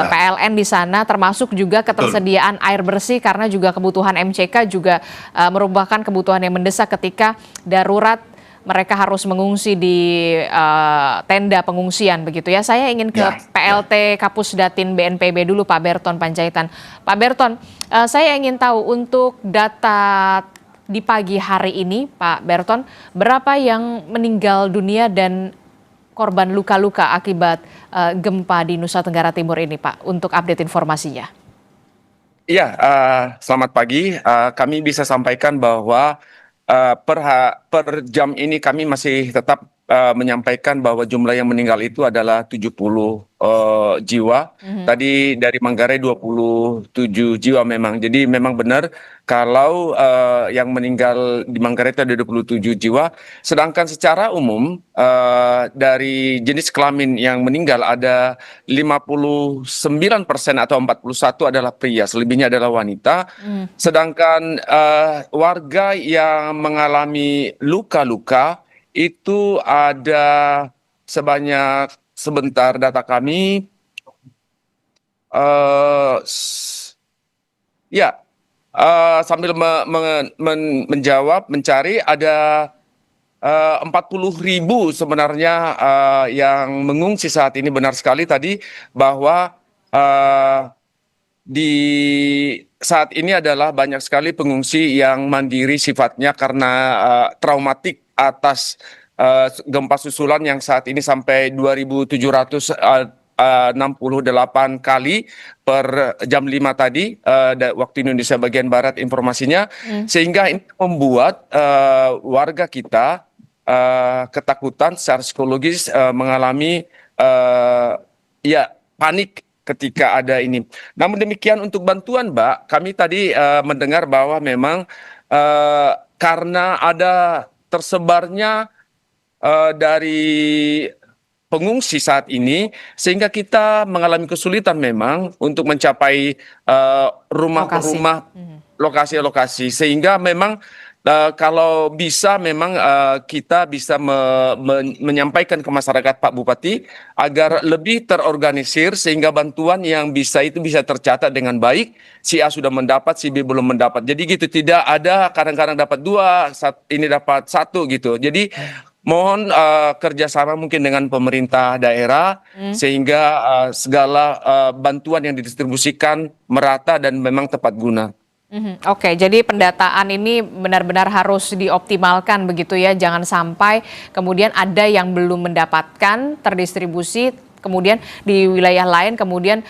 PLN di sana, termasuk juga ketersediaan air bersih, karena juga kebutuhan MCK juga merupakan kebutuhan yang mendesak ketika darurat mereka harus mengungsi di tenda pengungsian begitu ya. Saya ingin ke PLT Kapus Datin BNPB dulu, Pak Berton Panjaitan. Pak Berton, saya ingin tahu untuk data di pagi hari ini, Pak Berton, berapa yang meninggal dunia dan korban luka-luka akibat gempa di Nusa Tenggara Timur ini, Pak, untuk update informasinya? Iya, selamat pagi. Kami bisa sampaikan bahwa per jam ini kami masih tetap menyampaikan bahwa jumlah yang meninggal itu adalah 70 jiwa. Tadi dari Manggarai 27 jiwa memang. Jadi memang benar kalau yang meninggal di Manggarai itu ada 27 jiwa. Sedangkan secara umum dari jenis kelamin yang meninggal ada 59% atau 41 adalah pria, selebihnya adalah wanita. Sedangkan warga yang mengalami luka-luka itu ada sebanyak, sebentar data kami, sambil menjawab, mencari, ada 40.000 sebenarnya yang mengungsi saat ini. Benar sekali tadi bahwa di saat ini adalah banyak sekali pengungsi yang mandiri sifatnya karena traumatik atas gempa susulan yang saat ini sampai 2.768 kali per jam 5 tadi waktu Indonesia bagian Barat informasinya, sehingga ini membuat warga kita ketakutan secara psikologis, mengalami panik ketika ada ini. Namun demikian untuk bantuan, Mbak, kami tadi mendengar bahwa memang karena ada tersebarnya dari pengungsi saat ini, sehingga kita mengalami kesulitan memang untuk mencapai rumah ke rumah, lokasi-lokasi, sehingga memang kalau bisa memang kita bisa menyampaikan ke masyarakat, Pak Bupati, agar lebih terorganisir sehingga bantuan yang bisa itu bisa tercatat dengan baik. Si A sudah mendapat, si B belum mendapat. Jadi gitu, tidak ada kadang-kadang dapat 2, ini dapat 1 gitu. Jadi mohon kerjasama mungkin dengan pemerintah daerah sehingga segala bantuan yang didistribusikan merata dan memang tepat guna. Oke, jadi pendataan ini benar-benar harus dioptimalkan begitu ya, jangan sampai kemudian ada yang belum mendapatkan terdistribusi, kemudian di wilayah lain kemudian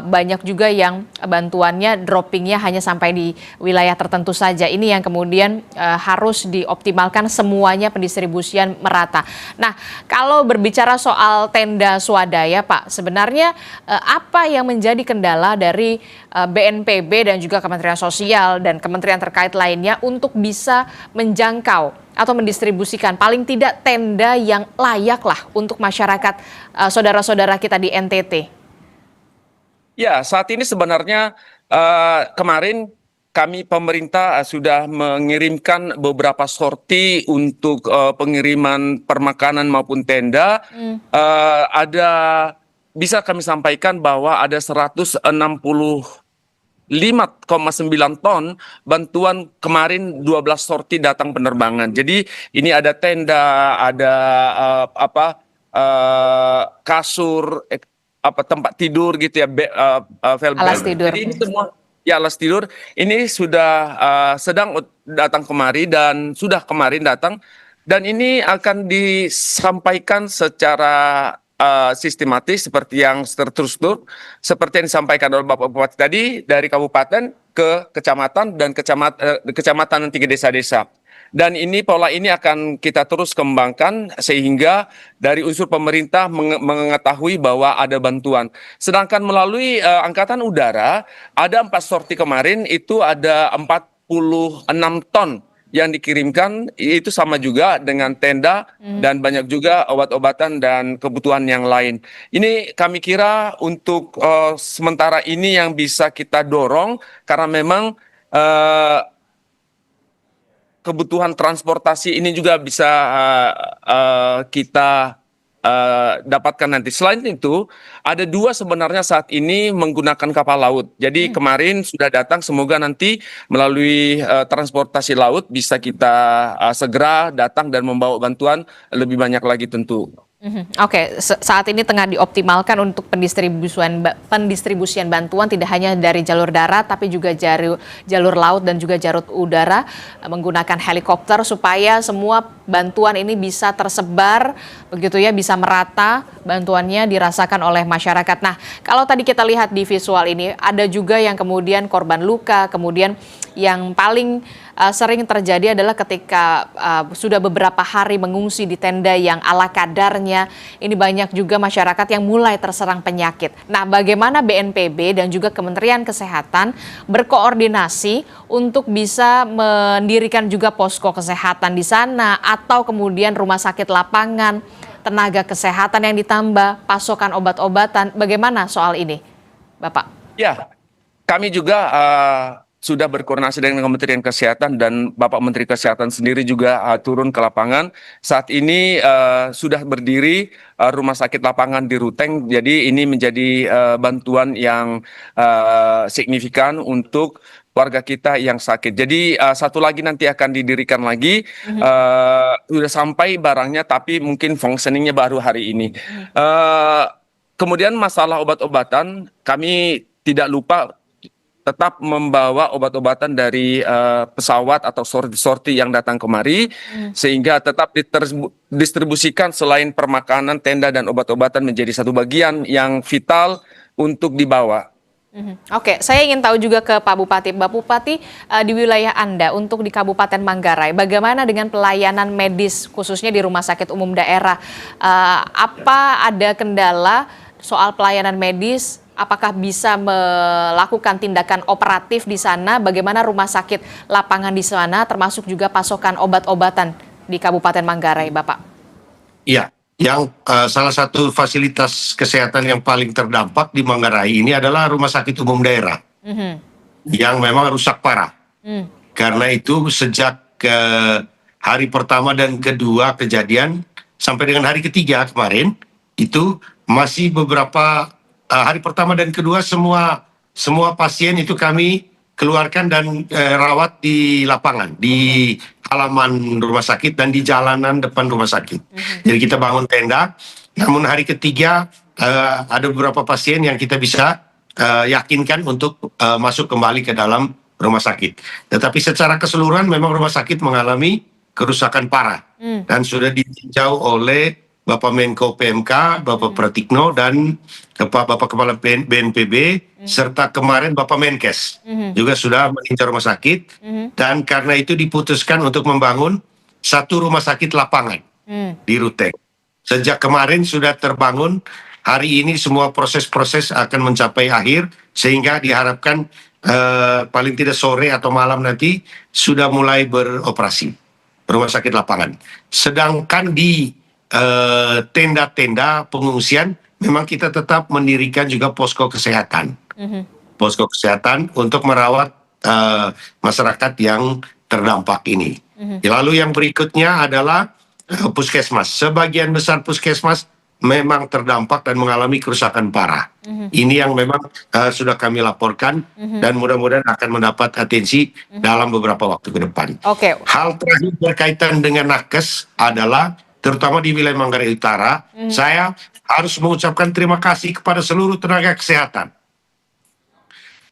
banyak juga yang bantuannya droppingnya hanya sampai di wilayah tertentu saja. Ini yang kemudian harus dioptimalkan semuanya, pendistribusian merata. Nah, kalau berbicara soal tenda swadaya, Pak, sebenarnya apa yang menjadi kendala dari BNPB dan juga Kementerian Sosial dan kementerian terkait lainnya untuk bisa menjangkau atau mendistribusikan paling tidak tenda yang layak lah untuk masyarakat saudara-saudara kita di NTT? Ya, saat ini sebenarnya kemarin kami pemerintah sudah mengirimkan beberapa sorti untuk pengiriman permakanan maupun tenda. Bisa kami sampaikan bahwa ada 160 5,9 ton bantuan kemarin 12 sorti datang penerbangan. Jadi ini ada tenda, ada kasur, tempat tidur gitu ya, Alas tidur. Jadi ini semua ya alas tidur ini sudah sedang datang kemari dan sudah kemarin datang, dan ini akan disampaikan secara sistematis seperti yang terstruktur seperti yang disampaikan oleh Bapak Bupati tadi, dari kabupaten ke kecamatan dan kecamatan dan 3 desa-desa. Dan ini pola ini akan kita terus kembangkan sehingga dari unsur pemerintah mengetahui bahwa ada bantuan. Sedangkan melalui Angkatan Udara ada 4 sorti kemarin, itu ada 46 ton yang dikirimkan, itu sama juga dengan tenda dan banyak juga obat-obatan dan kebutuhan yang lain. Ini kami kira untuk sementara ini yang bisa kita dorong, karena memang kebutuhan transportasi ini juga bisa kita dapatkan nanti. Selain itu, ada 2 sebenarnya saat ini menggunakan kapal laut. Jadi kemarin sudah datang, semoga nanti melalui transportasi laut bisa kita segera datang dan membawa bantuan lebih banyak lagi tentu. Oke, saat ini tengah dioptimalkan untuk pendistribusian bantuan tidak hanya dari jalur darat tapi juga jalur laut dan juga jalur udara menggunakan helikopter supaya semua bantuan ini bisa tersebar begitu ya, bisa merata bantuannya dirasakan oleh masyarakat. Nah, kalau tadi kita lihat di visual ini ada juga yang kemudian korban luka, kemudian yang paling sering terjadi adalah ketika sudah beberapa hari mengungsi di tenda yang ala kadarnya. Ini banyak juga masyarakat yang mulai terserang penyakit. Nah, bagaimana BNPB dan juga Kementerian Kesehatan berkoordinasi untuk bisa mendirikan juga posko kesehatan di sana atau kemudian rumah sakit lapangan, tenaga kesehatan yang ditambah, pasokan obat-obatan. Bagaimana soal ini, Bapak? Ya, kami juga sudah berkoordinasi dengan Kementerian Kesehatan dan Bapak Menteri Kesehatan sendiri juga turun ke lapangan. Saat ini sudah berdiri rumah sakit lapangan di Ruteng, jadi ini menjadi bantuan yang signifikan untuk warga kita yang sakit. Jadi satu lagi nanti akan didirikan lagi, sudah sampai barangnya tapi mungkin functioningnya baru hari ini. Kemudian masalah obat-obatan, kami tidak lupa tetap membawa obat-obatan dari pesawat atau sorti yang datang kemari, sehingga tetap didistribusikan selain permakanan, tenda, dan obat-obatan menjadi satu bagian yang vital untuk dibawa. Oke, saya ingin tahu juga ke Pak Bupati. Pak Bupati, di wilayah Anda untuk di Kabupaten Manggarai, bagaimana dengan pelayanan medis khususnya di Rumah Sakit Umum Daerah? Apa ada kendala soal pelayanan medis? Apakah bisa melakukan tindakan operatif di sana? Bagaimana rumah sakit lapangan di sana, termasuk juga pasokan obat-obatan di Kabupaten Manggarai, Bapak? Iya, yang salah satu fasilitas kesehatan yang paling terdampak di Manggarai ini adalah Rumah Sakit Umum Daerah yang memang rusak parah. Karena itu sejak hari pertama dan kedua kejadian sampai dengan hari ketiga kemarin itu masih beberapa hari pertama dan kedua semua pasien itu kami keluarkan dan rawat di lapangan, di halaman rumah sakit dan di jalanan depan rumah sakit. Jadi kita bangun tenda. Namun hari ketiga ada beberapa pasien yang kita bisa yakinkan untuk masuk kembali ke dalam rumah sakit. Tetapi secara keseluruhan memang rumah sakit mengalami kerusakan parah dan sudah ditinjau oleh Bapak Menko PMK, Bapak Pratikno, dan Bapak Kepala BNPB, serta kemarin Bapak Menkes juga sudah meninjau rumah sakit, dan karena itu diputuskan untuk membangun satu rumah sakit lapangan di Ruteng. Sejak kemarin sudah terbangun, hari ini semua proses-proses akan mencapai akhir, sehingga diharapkan paling tidak sore atau malam nanti sudah mulai beroperasi rumah sakit lapangan. Sedangkan di tenda-tenda pengungsian memang kita tetap mendirikan juga posko kesehatan, posko kesehatan untuk merawat masyarakat yang terdampak ini. Lalu yang berikutnya adalah puskesmas. Sebagian besar puskesmas memang terdampak dan mengalami kerusakan parah. Ini yang memang sudah kami laporkan dan mudah-mudahan akan mendapat atensi dalam beberapa waktu ke depan. Oke. Hal terakhir berkaitan dengan nakes adalah terutama di wilayah Manggarai Utara, saya harus mengucapkan terima kasih kepada seluruh tenaga kesehatan.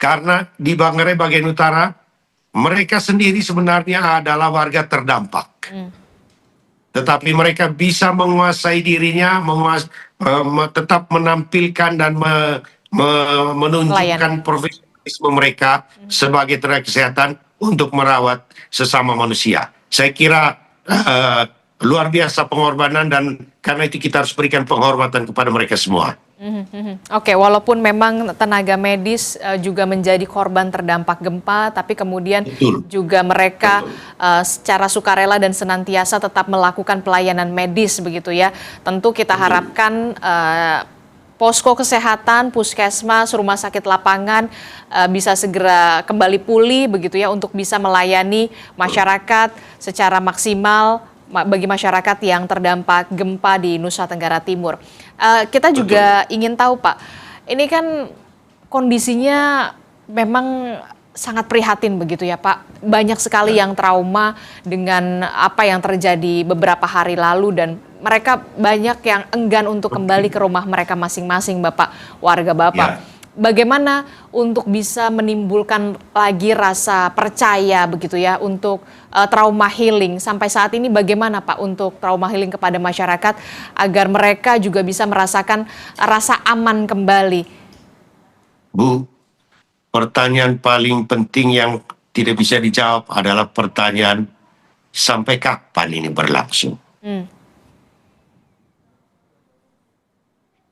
Karena di Manggarai bagian utara, mereka sendiri sebenarnya adalah warga terdampak. Tetapi mereka bisa menguasai dirinya, tetap menampilkan dan menunjukkan profesionalisme mereka sebagai tenaga kesehatan untuk merawat sesama manusia. Saya kira luar biasa pengorbanan dan karena itu kita harus berikan penghormatan kepada mereka semua. Oke, walaupun memang tenaga medis juga menjadi korban terdampak gempa, tapi kemudian juga mereka secara sukarela dan senantiasa tetap melakukan pelayanan medis begitu ya. Tentu kita harapkan posko kesehatan, puskesmas, rumah sakit lapangan bisa segera kembali pulih begitu ya untuk bisa melayani masyarakat secara maksimal bagi masyarakat yang terdampak gempa di Nusa Tenggara Timur. Kita juga ingin tahu Pak, ini kan kondisinya memang sangat prihatin begitu ya Pak. Banyak sekali yang trauma dengan apa yang terjadi beberapa hari lalu dan mereka banyak yang enggan untuk kembali ke rumah mereka masing-masing Bapak, warga Bapak. Bagaimana untuk bisa menimbulkan lagi rasa percaya begitu ya untuk trauma healing sampai saat ini bagaimana Pak untuk trauma healing kepada masyarakat agar mereka juga bisa merasakan rasa aman kembali? Bu, pertanyaan paling penting yang tidak bisa dijawab adalah pertanyaan sampai kapan ini berlangsung?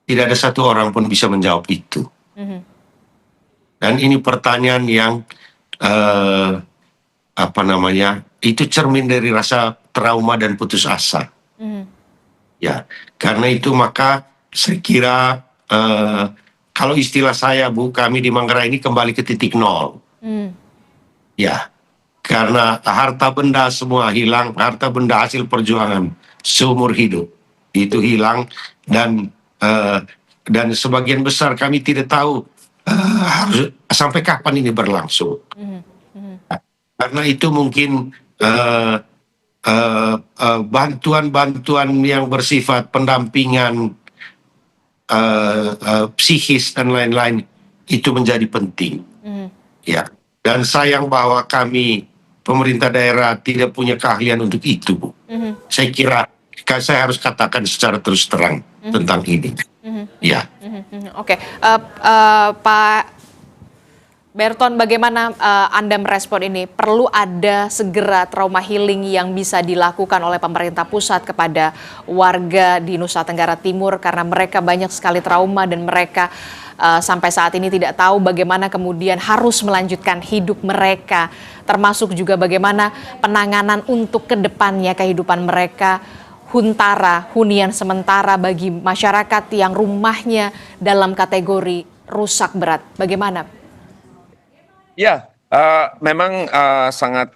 Tidak ada satu orang pun bisa menjawab itu. Dan ini pertanyaan yang itu cermin dari rasa trauma dan putus asa. Ya, karena itu maka saya kira kalau istilah saya Bu, kami di Manggarai ini kembali ke titik nol. Ya, karena harta benda semua hilang, harta benda hasil perjuangan seumur hidup itu hilang dan sebagian besar kami tidak tahu harus sampai kapan ini berlangsung. Karena itu mungkin bantuan-bantuan yang bersifat pendampingan psikis dan lain-lain itu menjadi penting. Ya, dan sayang bahwa kami pemerintah daerah tidak punya keahlian untuk itu, Bu. Saya kira saya harus katakan secara terus terang tentang ini. Ya. Oke, Pak Berton, bagaimana Anda merespon ini? Perlu ada segera trauma healing yang bisa dilakukan oleh pemerintah pusat kepada warga di Nusa Tenggara Timur karena mereka banyak sekali trauma dan mereka sampai saat ini tidak tahu bagaimana kemudian harus melanjutkan hidup mereka, termasuk juga bagaimana penanganan untuk kedepannya kehidupan mereka. Hunian sementara bagi masyarakat yang rumahnya dalam kategori rusak berat. Bagaimana? Ya, memang sangat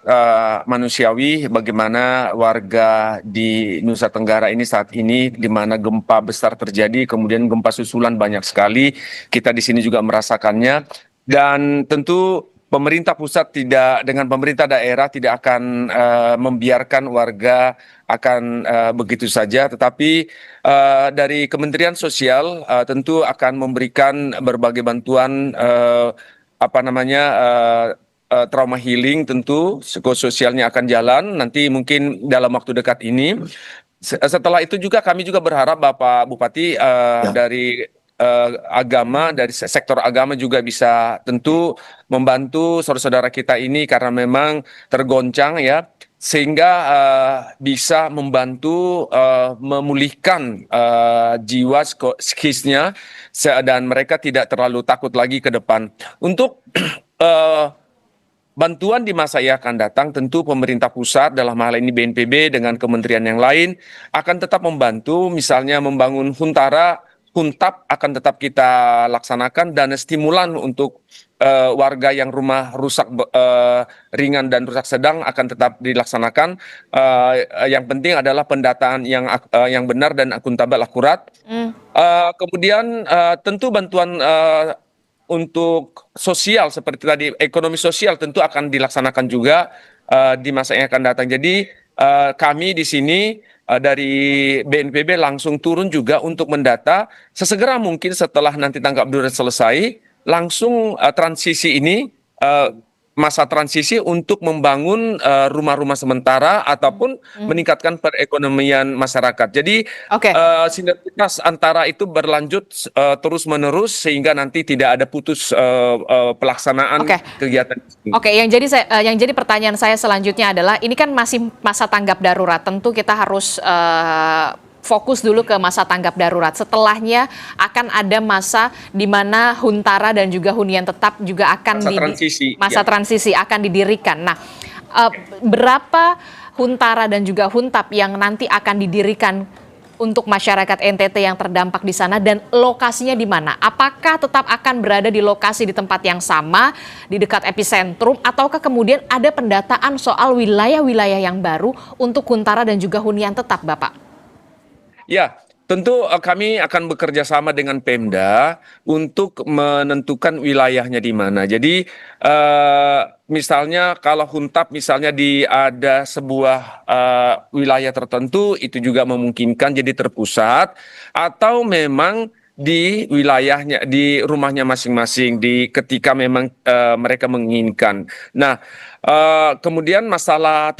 manusiawi bagaimana warga di Nusa Tenggara ini saat ini di mana gempa besar terjadi, kemudian gempa susulan banyak sekali. Kita di sini juga merasakannya dan tentu pemerintah pusat dengan pemerintah daerah tidak akan membiarkan warga akan begitu saja, tetapi dari Kementerian Sosial tentu akan memberikan berbagai bantuan trauma healing, tentu psikososialnya akan jalan nanti mungkin dalam waktu dekat ini. Setelah itu juga kami juga berharap Bapak Bupati dari agama, dari sektor agama juga bisa tentu membantu saudara-saudara kita ini karena memang tergoncang ya, sehingga bisa membantu memulihkan jiwa psikisnya dan mereka tidak terlalu takut lagi ke depan. Untuk bantuan di masa yang akan datang, tentu pemerintah pusat dalam hal ini BNPB dengan kementerian yang lain akan tetap membantu, misalnya membangun huntara Huntap akan tetap kita laksanakan, dan stimulan untuk warga yang rumah rusak ringan dan rusak sedang akan tetap dilaksanakan. Yang penting adalah pendataan yang benar dan akuntabel, akurat. Kemudian tentu bantuan untuk sosial seperti tadi, ekonomi sosial tentu akan dilaksanakan juga di masa yang akan datang. Jadi kami di sini dari BNPB langsung turun juga untuk mendata sesegera mungkin setelah nanti tanggap darurat selesai, langsung transisi ini, masa transisi untuk membangun rumah-rumah sementara ataupun meningkatkan perekonomian masyarakat. Jadi sinergitas antara itu berlanjut terus-menerus sehingga nanti tidak ada putus pelaksanaan kegiatan. Yang jadi pertanyaan saya selanjutnya adalah, ini kan masih masa tanggap darurat, tentu kita harus fokus dulu ke masa tanggap darurat. Setelahnya akan ada masa di mana Huntara dan juga hunian tetap juga akan transisi akan didirikan. Nah, berapa Huntara dan juga Huntap yang nanti akan didirikan untuk masyarakat NTT yang terdampak di sana, dan lokasinya di mana? Apakah tetap akan berada di lokasi di tempat yang sama, di dekat epicentrum, ataukah kemudian ada pendataan soal wilayah-wilayah yang baru untuk Huntara dan juga hunian tetap, Bapak? Ya, tentu kami akan bekerja sama dengan Pemda untuk menentukan wilayahnya di mana. Jadi misalnya kalau Huntap misalnya ada sebuah wilayah tertentu, itu juga memungkinkan jadi terpusat, atau memang di wilayahnya, di rumahnya masing-masing, ketika memang mereka menginginkan. Nah, kemudian masalah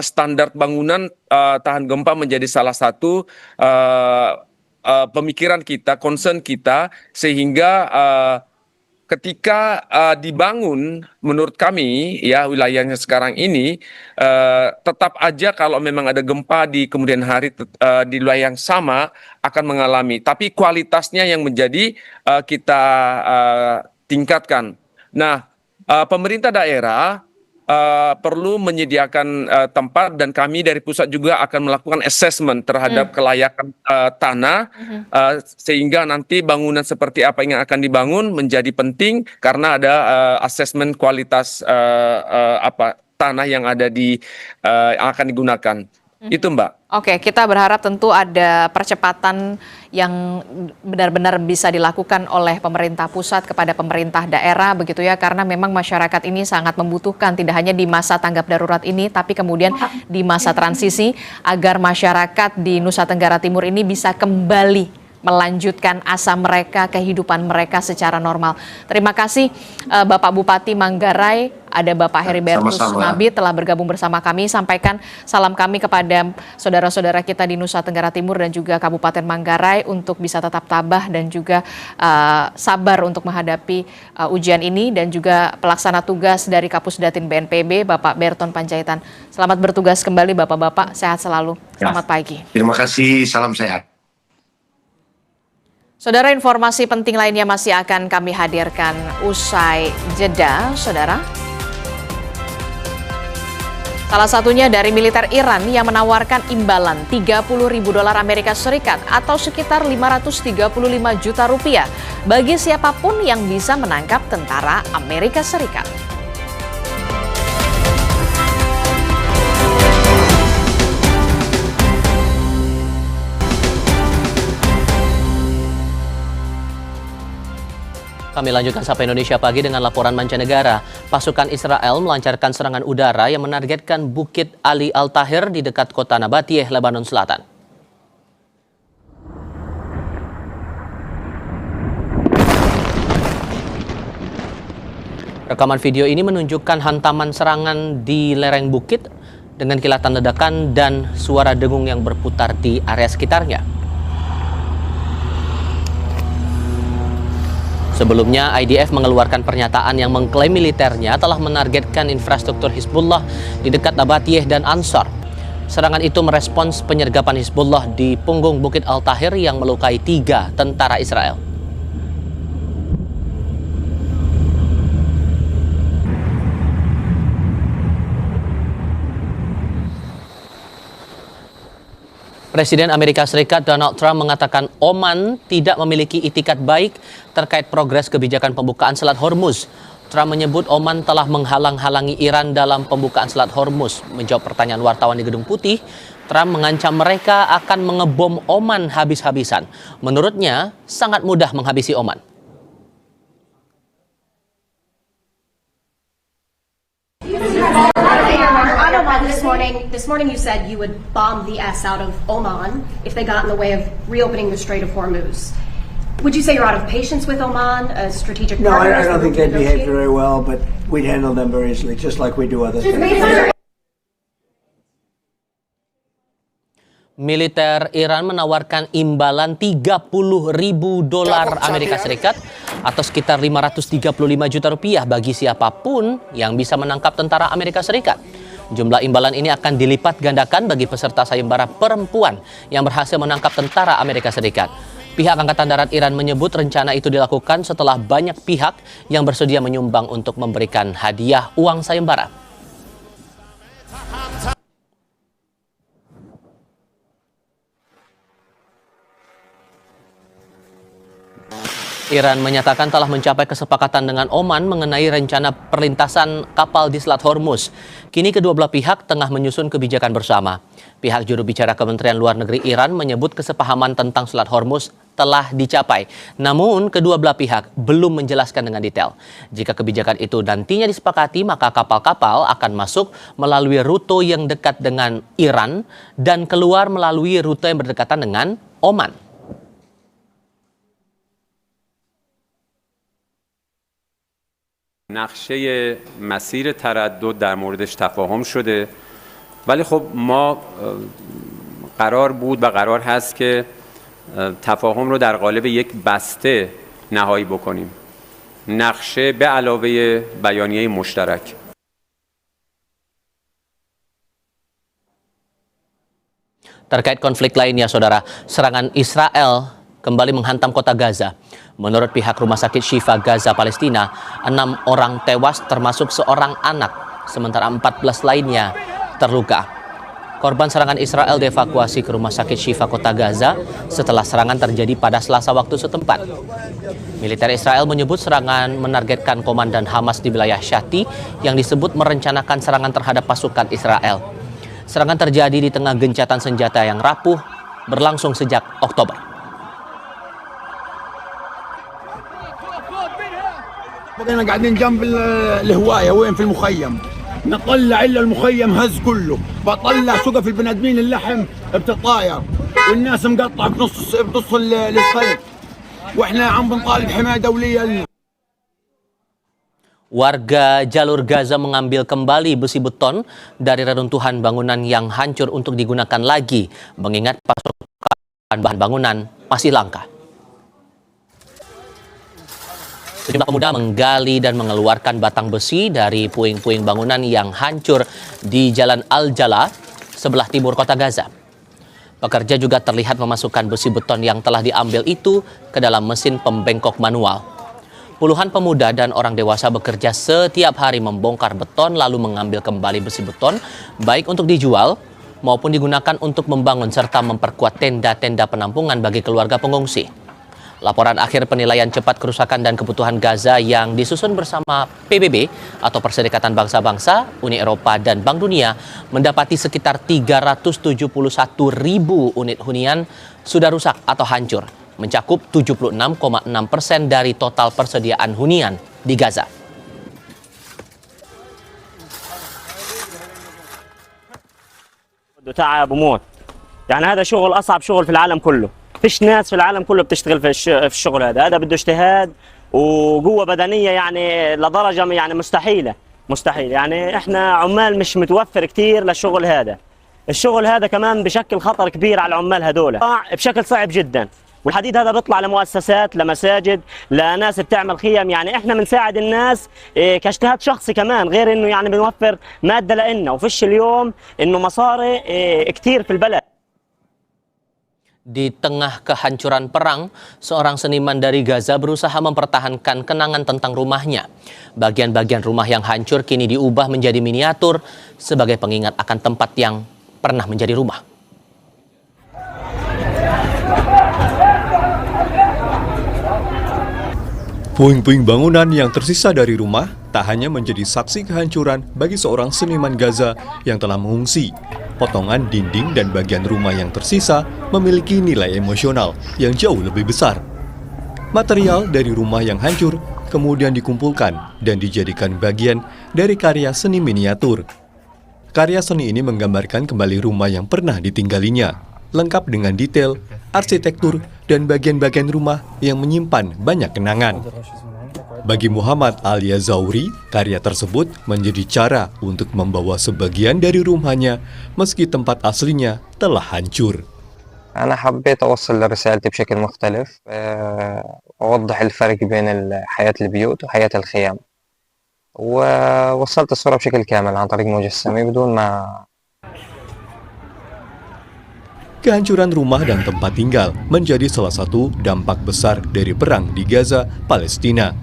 standar bangunan tahan gempa menjadi salah satu pemikiran kita, concern kita, sehingga ketika dibangun, menurut kami ya wilayahnya sekarang ini tetap aja kalau memang ada gempa di kemudian hari di wilayah yang sama akan mengalami, tapi kualitasnya yang menjadi kita tingkatkan. Nah, pemerintah daerah perlu menyediakan tempat, dan kami dari pusat juga akan melakukan assessment terhadap kelayakan tanah, sehingga nanti bangunan seperti apa yang akan dibangun menjadi penting karena ada assessment kualitas tanah yang ada yang akan digunakan. Itu, Mbak. Oke, kita berharap tentu ada percepatan yang benar-benar bisa dilakukan oleh pemerintah pusat kepada pemerintah daerah, begitu ya, karena memang masyarakat ini sangat membutuhkan, tidak hanya di masa tanggap darurat ini, tapi kemudian di masa transisi, agar masyarakat di Nusa Tenggara Timur ini bisa kembali melanjutkan asa mereka, kehidupan mereka secara normal. Terima kasih Bapak Bupati Manggarai, ada Bapak Heribertus Nabi telah bergabung bersama kami. Sampaikan salam kami kepada saudara-saudara kita di Nusa Tenggara Timur dan juga Kabupaten Manggarai untuk bisa tetap tabah dan juga sabar untuk menghadapi ujian ini, dan juga pelaksana tugas dari Kapusdatin BNPB Bapak Berton Panjaitan. Selamat bertugas kembali Bapak-bapak, sehat selalu. Selamat pagi. Terima kasih, salam sehat. Saudara, informasi penting lainnya masih akan kami hadirkan usai jeda, saudara. Salah satunya dari militer Iran yang menawarkan imbalan $30.000 Amerika Serikat atau sekitar 535 juta rupiah bagi siapapun yang bisa menangkap tentara Amerika Serikat. Kami lanjutkan Sapa Indonesia Pagi dengan laporan mancanegara. Pasukan Israel melancarkan serangan udara yang menargetkan Bukit Ali Al-Tahir di dekat kota Nabatiyeh, Lebanon Selatan. Rekaman video ini menunjukkan hantaman serangan di lereng bukit dengan kilatan ledakan dan suara dengung yang berputar di area sekitarnya. Sebelumnya, IDF mengeluarkan pernyataan yang mengklaim militernya telah menargetkan infrastruktur Hizbullah di dekat Nabatiyeh dan Ansar. Serangan itu merespons penyergapan Hizbullah di punggung Bukit Al-Tahir yang melukai 3 tentara Israel. Presiden Amerika Serikat Donald Trump mengatakan Oman tidak memiliki itikat baik terkait progres kebijakan pembukaan Selat Hormuz. Trump menyebut Oman telah menghalang-halangi Iran dalam pembukaan Selat Hormuz. Menjawab pertanyaan wartawan di Gedung Putih, Trump mengancam mereka akan mengebom Oman habis-habisan. Menurutnya, sangat mudah menghabisi Oman. This morning you said you would bomb the S out of Oman if they got in the way of reopening the Strait of Hormuz. Would you say you're out of patience with Oman, a strategic No, partner? I don't think they'd behave very well, but we'd handle them very easily, just like we do other things. Militer Iran menawarkan imbalan $30.000 Amerika Serikat atau sekitar 535 juta rupiah bagi siapapun yang bisa menangkap tentara Amerika Serikat. Jumlah imbalan ini akan dilipat gandakan bagi peserta sayembara perempuan yang berhasil menangkap tentara Amerika Serikat. Pihak Angkatan Darat Iran menyebut rencana itu dilakukan setelah banyak pihak yang bersedia menyumbang untuk memberikan hadiah uang sayembara. Iran menyatakan telah mencapai kesepakatan dengan Oman mengenai rencana perlintasan kapal di Selat Hormuz. Kini kedua belah pihak tengah menyusun kebijakan bersama. Pihak juru bicara Kementerian Luar Negeri Iran menyebut kesepahaman tentang Selat Hormuz telah dicapai. Namun kedua belah pihak belum menjelaskan dengan detail. Jika kebijakan itu nantinya disepakati, maka kapal-kapal akan masuk melalui rute yang dekat dengan Iran dan keluar melalui rute yang berdekatan dengan Oman. نقشه مسیر تردد در موردش تفاهم شده ولی خب ما قرار بود و قرار هست که تفاهم رو در قالب یک بسته نهایی بکنیم نقشه به علاوه بیانیه مشترک. Terkait konflik lainnya, saudara, serangan Israel kembali menghantam kota Gaza. Menurut pihak Rumah Sakit Syifa Gaza Palestina, 6 orang tewas termasuk seorang anak, sementara 14 lainnya terluka. Korban serangan Israel dievakuasi ke Rumah Sakit Syifa Kota Gaza setelah serangan terjadi pada Selasa waktu setempat. Militer Israel menyebut serangan menargetkan komandan Hamas di wilayah Shati yang disebut merencanakan serangan terhadap pasukan Israel. Serangan terjadi di tengah gencatan senjata yang rapuh berlangsung sejak Oktober. بقينا قاعدين جنب الهوايه وين في المخيم نطلع الا المخيم هز كله بطلع سقف البني ادمين اللحم بتطاير والناس مقطعه بنص الصيف واحنا عم بنطالب حمايه دوليه لنا. Warga jalur Gaza mengambil kembali besi beton dari reruntuhan bangunan yang hancur untuk digunakan lagi, mengingat pasokan bahan bangunan masih langka. Sejumlah pemuda menggali dan mengeluarkan batang besi dari puing-puing bangunan yang hancur di Jalan Al-Jala, sebelah timur kota Gaza. Pekerja juga terlihat memasukkan besi beton yang telah diambil itu ke dalam mesin pembengkok manual. Puluhan pemuda dan orang dewasa bekerja setiap hari membongkar beton lalu mengambil kembali besi beton, baik untuk dijual maupun digunakan untuk membangun serta memperkuat tenda-tenda penampungan bagi keluarga pengungsi. Laporan akhir penilaian cepat kerusakan dan kebutuhan Gaza yang disusun bersama PBB atau Perserikatan Bangsa-Bangsa, Uni Eropa, dan Bank Dunia mendapati sekitar 371.000 unit hunian sudah rusak atau hancur, mencakup 76,6% dari total persediaan hunian di Gaza. تعب وموت يعني هذا شغل أصعب شغل في العالم كله. فيش ناس في العالم كله بتشتغل في الشغل هذا بده اجتهاد وقوة بدنية يعني لدرجة يعني مستحيل يعني احنا عمال مش متوفر كتير للشغل هذا. الشغل هذا كمان بشكل خطر كبير على العمال هذول بشكل صعب جدا. والحديد هذا بيطلع لمؤسسات لمساجد لناس بتعمل خيم يعني احنا بنساعد الناس كاجتهاد شخصي كمان غير انه يعني بنوفر مادة لنا وفيش اليوم انه مصاري كتير في البلد. Di tengah kehancuran perang, seorang seniman dari Gaza berusaha mempertahankan kenangan tentang rumahnya. Bagian-bagian rumah yang hancur kini diubah menjadi miniatur sebagai pengingat akan tempat yang pernah menjadi rumah. Puing-puing bangunan yang tersisa dari rumah tak hanya menjadi saksi kehancuran bagi seorang seniman Gaza yang telah mengungsi. Potongan dinding dan bagian rumah yang tersisa memiliki nilai emosional yang jauh lebih besar. Material dari rumah yang hancur kemudian dikumpulkan dan dijadikan bagian dari karya seni miniatur. Karya seni ini menggambarkan kembali rumah yang pernah ditinggalinya, lengkap dengan detail, arsitektur, dan bagian-bagian rumah yang menyimpan banyak kenangan. Bagi Muhammad Al-Yazauri, karya tersebut menjadi cara untuk membawa sebagian dari rumahnya meski tempat aslinya telah hancur. أنا حبيت أوصل رسالتي بشكل مختلف أوضح الفرق بين حياة البيوت وحياة الخيام ووصلت الصورة بشكل كامل عن طريق مجسمي بدون ما Kehancuran rumah dan tempat tinggal menjadi salah satu dampak besar dari perang di Gaza, Palestina.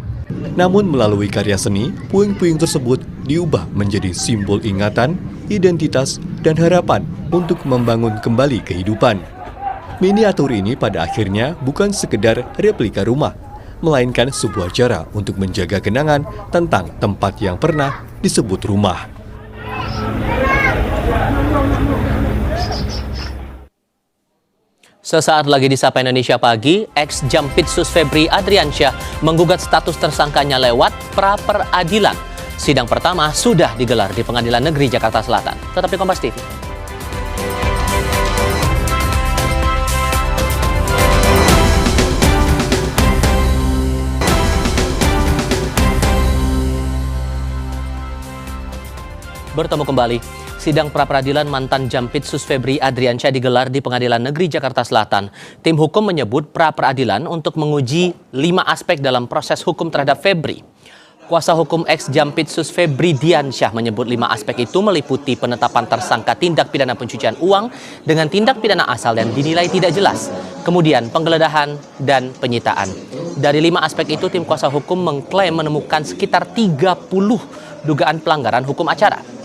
Namun melalui karya seni, puing-puing tersebut diubah menjadi simbol ingatan, identitas, dan harapan untuk membangun kembali kehidupan. Miniatur ini pada akhirnya bukan sekedar replika rumah, melainkan sebuah cara untuk menjaga kenangan tentang tempat yang pernah disebut rumah. Sesaat lagi di Sapa Indonesia Pagi, ex-Jampitsus Febri Adriansyah menggugat status tersangkanya lewat pra-peradilan. Sidang pertama sudah digelar di Pengadilan Negeri Jakarta Selatan. Tetap di Kompas TV. Bertemu kembali. Sidang pra-peradilan mantan Jampitsus Febri Adriansyah digelar di Pengadilan Negeri Jakarta Selatan. Tim hukum menyebut pra-peradilan untuk menguji 5 aspek dalam proses hukum terhadap Febri. Kuasa hukum ex-Jampitsus Febri Diansyah menyebut 5 aspek itu meliputi penetapan tersangka tindak pidana pencucian uang dengan tindak pidana asal yang dinilai tidak jelas, kemudian penggeledahan dan penyitaan. Dari 5 aspek itu, tim kuasa hukum mengklaim menemukan sekitar 30 dugaan pelanggaran hukum acara.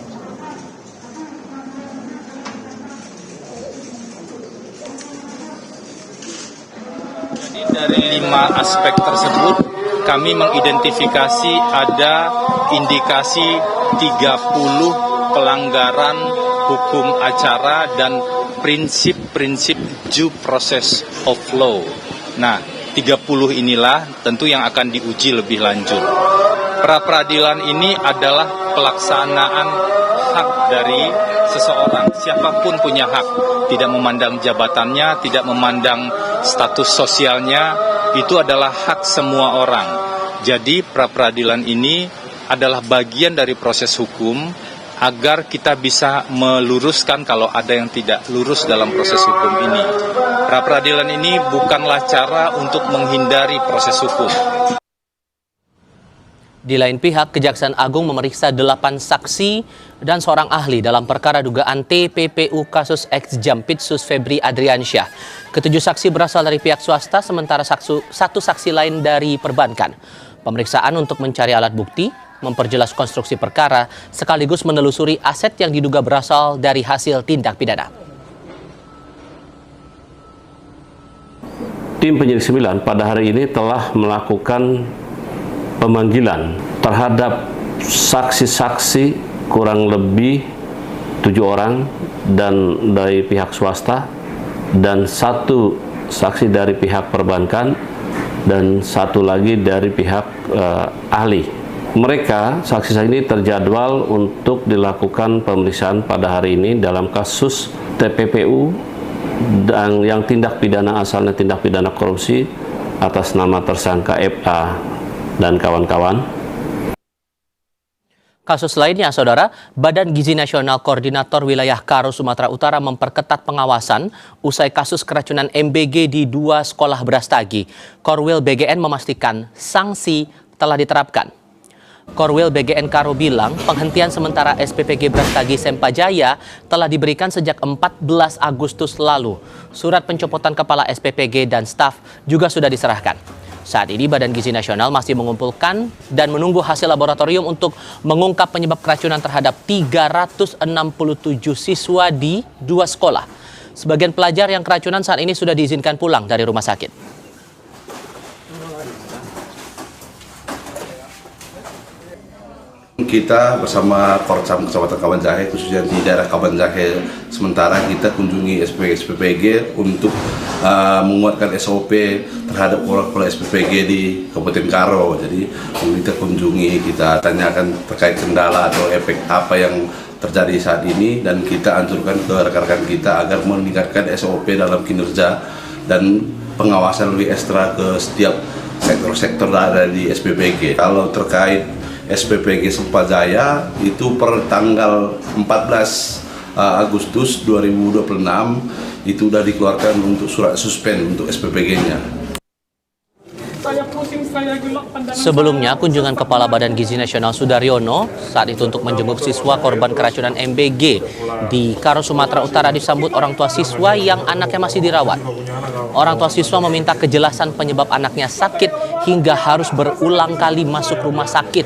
Dari 5 aspek tersebut, kami mengidentifikasi ada indikasi 30 pelanggaran hukum acara dan prinsip-prinsip due process of law. Nah, 30 inilah tentu yang akan diuji lebih lanjut. Pra-peradilan ini adalah pelaksanaan hak dari seseorang. Siapapun punya hak, tidak memandang jabatannya, tidak memandang status sosialnya, itu adalah hak semua orang. Jadi pra-peradilan ini adalah bagian dari proses hukum agar kita bisa meluruskan kalau ada yang tidak lurus dalam proses hukum ini. Pra-peradilan ini bukanlah cara untuk menghindari proses hukum. Di lain pihak, Kejaksaan Agung memeriksa 8 saksi dan seorang ahli dalam perkara dugaan TPPU kasus ex-Jampitsus Febri Adriansyah. Ketujuh saksi berasal dari pihak swasta, sementara satu saksi lain dari perbankan. Pemeriksaan untuk mencari alat bukti, memperjelas konstruksi perkara, sekaligus menelusuri aset yang diduga berasal dari hasil tindak pidana. Tim penyidik 9 pada hari ini telah melakukan pemanggilan terhadap saksi-saksi kurang lebih 7 orang dan dari pihak swasta dan 1 saksi dari pihak perbankan dan 1 lagi dari pihak ahli. Mereka, saksi-saksi ini terjadwal untuk dilakukan pemeriksaan pada hari ini dalam kasus TPPU dan yang tindak pidana asalnya tindak pidana korupsi atas nama tersangka FA dan kawan-kawan. Kasus lainnya, Saudara, Badan Gizi Nasional Koordinator Wilayah Karo, Sumatera Utara memperketat pengawasan usai kasus keracunan MBG di 2 sekolah Brastagi. Korwil BGN memastikan sanksi telah diterapkan. Korwil BGN Karo bilang penghentian sementara SPPG Brastagi Sempajaya telah diberikan sejak 14 Agustus lalu. Surat pencopotan kepala SPPG dan staf juga sudah diserahkan. Saat ini Badan Gizi Nasional masih mengumpulkan dan menunggu hasil laboratorium untuk mengungkap penyebab keracunan terhadap 367 siswa di 2 sekolah. Sebagian pelajar yang keracunan saat ini sudah diizinkan pulang dari rumah sakit. Kita bersama Korcam Kecamatan Kabanjahe, khususnya di daerah Kabanjahe, sementara kita kunjungi SPPG untuk menguatkan SOP terhadap pola SPPG di Kabupaten Karo. Jadi kita kunjungi, kita tanyakan terkait kendala atau efek apa yang terjadi saat ini, dan kita anjurkan ke rekan-rekan kita agar meningkatkan SOP dalam kinerja dan pengawasan lebih ekstra ke setiap sektor-sektor ada di SPPG. Kalau terkait SPPG Sumpajaya itu per tanggal 14 Agustus 2026 itu sudah dikeluarkan untuk surat suspend untuk SPPG-nya. Sebelumnya, kunjungan Kepala Badan Gizi Nasional Sudaryono saat itu untuk menjenguk siswa korban keracunan MBG di Karo, Sumatera Utara disambut orang tua siswa yang anaknya masih dirawat. Orang tua siswa meminta kejelasan penyebab anaknya sakit hingga harus berulang kali masuk rumah sakit.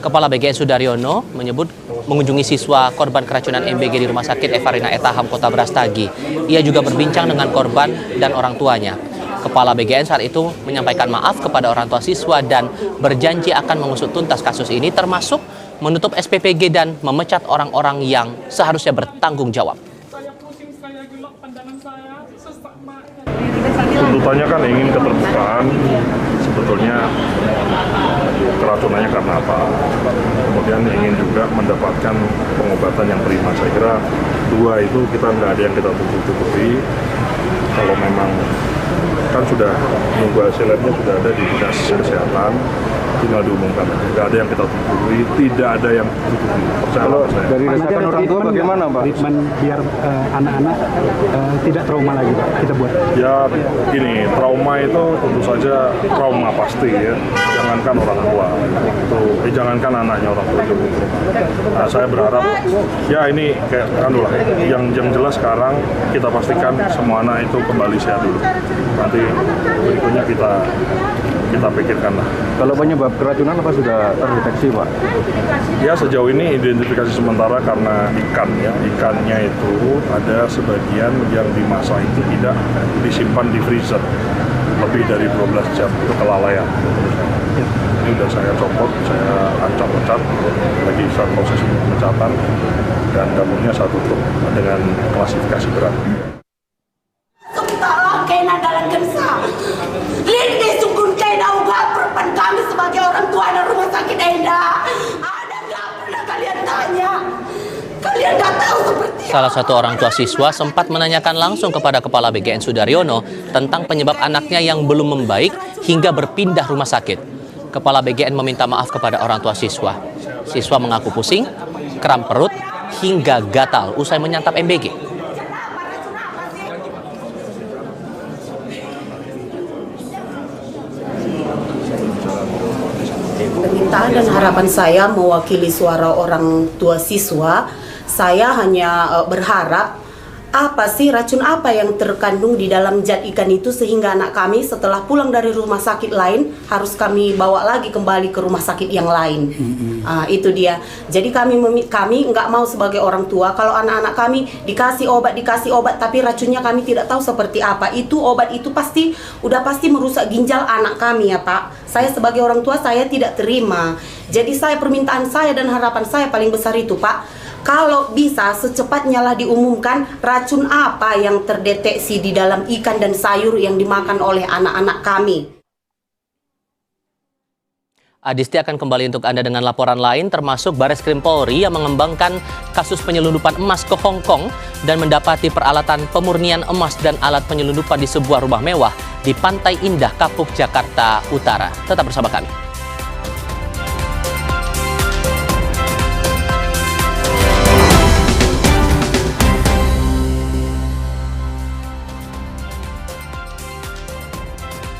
Kepala BGN Sudaryono menyebut mengunjungi siswa korban keracunan MBG di Rumah Sakit Evarina Etaham, Kota Brastagi. Ia juga berbincang dengan korban dan orang tuanya. Kepala BGN saat itu menyampaikan maaf kepada orang tua siswa dan berjanji akan mengusut tuntas kasus ini, termasuk menutup SPPG dan memecat orang-orang yang seharusnya bertanggung jawab. Tuntutannya kan ingin keterbukaan, sebetulnya keracunannya karena apa. Kemudian ingin juga mendapatkan pengobatan yang prima. Saya kira dua itu kita nggak ada yang kita tutup-tutupi. Kalau memang kan sudah nunggu hasil labnya sudah ada di dinas kesehatan, tinggal diumumkan. Tidak ada yang kita tutupi, tidak ada yang tutupi. Kalau dari desakan orang tua bagaimana, Pak? Treatment biar anak-anak tidak trauma lagi, Pak, kita buat. Ya gini, trauma itu tentu saja trauma pasti ya. Jangankan orang tua, jangankan anaknya, orang tua itu. Nah, saya berharap ya ini kayak lah, yang jelas sekarang kita pastikan semua anak itu kembali sehat dulu. Nanti berikutnya kita pikirkan lah. Kalau penyebab keracunan apa sudah terdeteksi, Pak? Ya sejauh ini identifikasi sementara karena ikannya itu ada sebagian yang dimasak itu tidak disimpan di freezer lebih dari 12 jam, itu kelalaian. Ini sudah saya copot, saya ancam-ancam, lagi saat proses pemecatan, dan dapurnya saya tutup dengan klasifikasi berat. Kami sebagai orang tua dan rumah sakit Enda, ada nggak pernah kalian tanya? Kalian nggak tahu seperti Salah satu orang tua siswa sempat menanyakan langsung kepada Kepala BGN Sudaryono tentang penyebab anaknya yang belum membaik hingga berpindah rumah sakit. Kepala BGN meminta maaf kepada orang tua siswa. Siswa mengaku pusing, kram perut, hingga gatal usai menyantap MBG. Permintaan dan harapan saya mewakili suara orang tua siswa, saya hanya berharap apa sih racun apa yang terkandung di dalam zat ikan itu sehingga anak kami setelah pulang dari rumah sakit lain harus kami bawa lagi kembali ke rumah sakit yang lain. Itu dia. Jadi kami nggak mau sebagai orang tua kalau anak-anak kami dikasih obat tapi racunnya kami tidak tahu seperti apa. Itu obat itu pasti merusak ginjal anak kami ya Pak. Saya sebagai orang tua saya tidak terima. Jadi permintaan saya dan harapan saya paling besar itu Pak. Kalau bisa secepatnya lah diumumkan racun apa yang terdeteksi di dalam ikan dan sayur yang dimakan oleh anak-anak kami. Adisti akan kembali untuk Anda dengan laporan lain termasuk Bareskrim Polri yang mengembangkan kasus penyelundupan emas ke Hong Kong dan mendapati peralatan pemurnian emas dan alat penyelundupan di sebuah rumah mewah di Pantai Indah Kapuk, Jakarta Utara. Tetap bersama kami.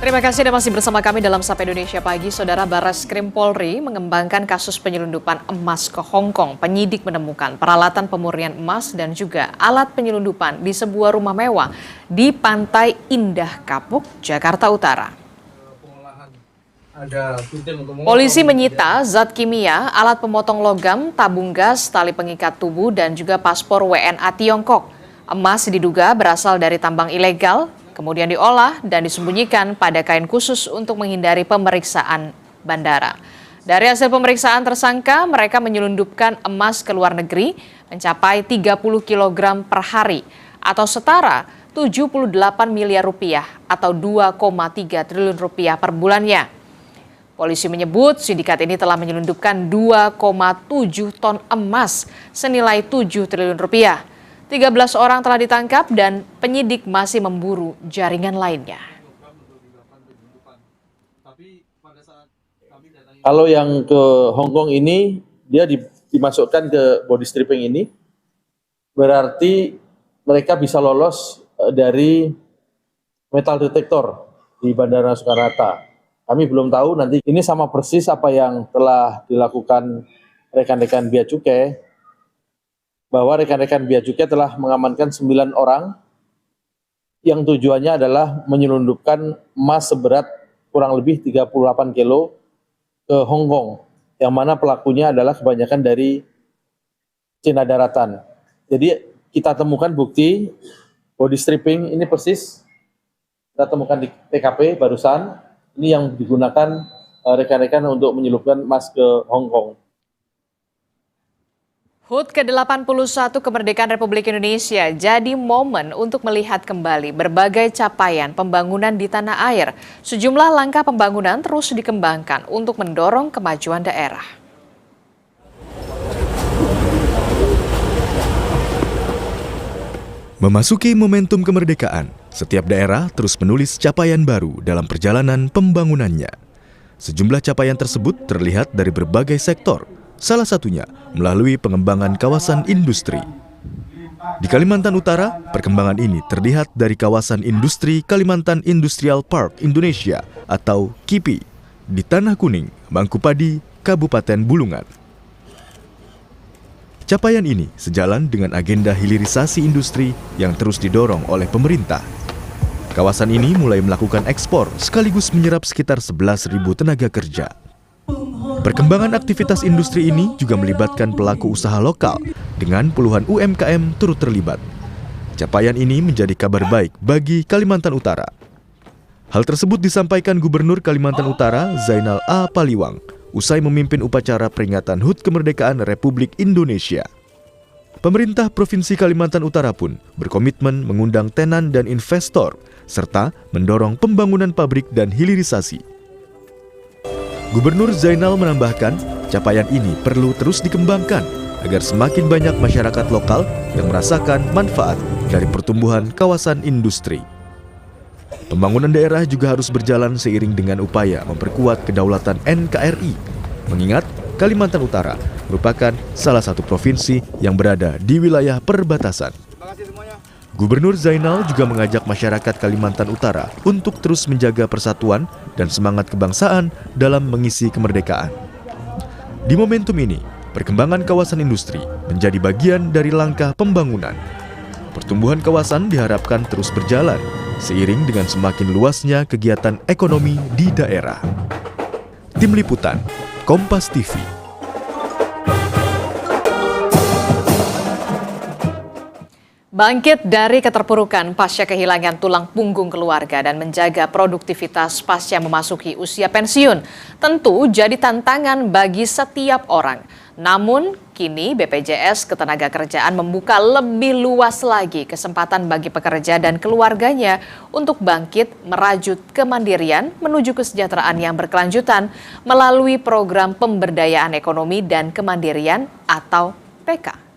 Terima kasih Anda masih bersama kami dalam Sapa Indonesia Pagi. Saudara, Bareskrim Polri mengembangkan kasus penyelundupan emas ke Hong Kong. Penyidik menemukan peralatan pemurnian emas dan juga alat penyelundupan di sebuah rumah mewah di Pantai Indah Kapuk, Jakarta Utara. Polisi menyita zat kimia, alat pemotong logam, tabung gas, tali pengikat tubuh, dan juga paspor WNA Tiongkok. Emas diduga berasal dari tambang ilegal, kemudian diolah dan disembunyikan pada kain khusus untuk menghindari pemeriksaan bandara. Dari hasil pemeriksaan tersangka, mereka menyelundupkan emas ke luar negeri mencapai 30 kg per hari atau setara 78 miliar rupiah atau 2,3 triliun rupiah per bulannya. Polisi menyebut sindikat ini telah menyelundupkan 2,7 ton emas senilai 7 triliun rupiah. 13 orang telah ditangkap dan penyidik masih memburu jaringan lainnya. Kalau yang ke Hong Kong ini, dia dimasukkan ke body stripping ini, berarti mereka bisa lolos dari metal detektor di Bandara Soekarno-Hatta. Kami belum tahu nanti ini sama persis apa yang telah dilakukan rekan-rekan Bea Cukai, bahwa rekan-rekan Bea Cukai telah mengamankan 9 orang yang tujuannya adalah menyelundupkan emas seberat kurang lebih 38 kilo ke Hong Kong, yang mana pelakunya adalah kebanyakan dari Cina daratan. Jadi kita temukan bukti body stripping ini persis kita temukan di TKP barusan, ini yang digunakan rekan-rekan untuk menyelundupkan emas ke Hong Kong. HUT ke-81 kemerdekaan Republik Indonesia jadi momen untuk melihat kembali berbagai capaian pembangunan di tanah air. Sejumlah langkah pembangunan terus dikembangkan untuk mendorong kemajuan daerah. Memasuki momentum kemerdekaan, setiap daerah terus menulis capaian baru dalam perjalanan pembangunannya. Sejumlah capaian tersebut terlihat dari berbagai sektor, salah satunya melalui pengembangan kawasan industri. Di Kalimantan Utara, perkembangan ini terlihat dari kawasan industri Kalimantan Industrial Park Indonesia atau KIPI di Tanah Kuning, Mangkupadi, Kabupaten Bulungan. Capaian ini sejalan dengan agenda hilirisasi industri yang terus didorong oleh pemerintah. Kawasan ini mulai melakukan ekspor sekaligus menyerap sekitar 11.000 tenaga kerja. Perkembangan aktivitas industri ini juga melibatkan pelaku usaha lokal dengan puluhan UMKM turut terlibat. Capaian ini menjadi kabar baik bagi Kalimantan Utara. Hal tersebut disampaikan Gubernur Kalimantan Utara Zainal A. Paliwang usai memimpin upacara peringatan HUT Kemerdekaan Republik Indonesia. Pemerintah Provinsi Kalimantan Utara pun berkomitmen mengundang tenan dan investor serta mendorong pembangunan pabrik dan hilirisasi. Gubernur Zainal menambahkan, capaian ini perlu terus dikembangkan agar semakin banyak masyarakat lokal yang merasakan manfaat dari pertumbuhan kawasan industri. Pembangunan daerah juga harus berjalan seiring dengan upaya memperkuat kedaulatan NKRI, mengingat Kalimantan Utara merupakan salah satu provinsi yang berada di wilayah perbatasan. Gubernur Zainal juga mengajak masyarakat Kalimantan Utara untuk terus menjaga persatuan dan semangat kebangsaan dalam mengisi kemerdekaan. Di momentum ini, perkembangan kawasan industri menjadi bagian dari langkah pembangunan. Pertumbuhan kawasan diharapkan terus berjalan seiring dengan semakin luasnya kegiatan ekonomi di daerah. Tim Liputan, Kompas TV. Bangkit dari keterpurukan pasca kehilangan tulang punggung keluarga dan menjaga produktivitas pasca memasuki usia pensiun tentu jadi tantangan bagi setiap orang. Namun, kini BPJS Ketenagakerjaan membuka lebih luas lagi kesempatan bagi pekerja dan keluarganya untuk bangkit merajut kemandirian menuju kesejahteraan yang berkelanjutan melalui program pemberdayaan ekonomi dan kemandirian atau PK.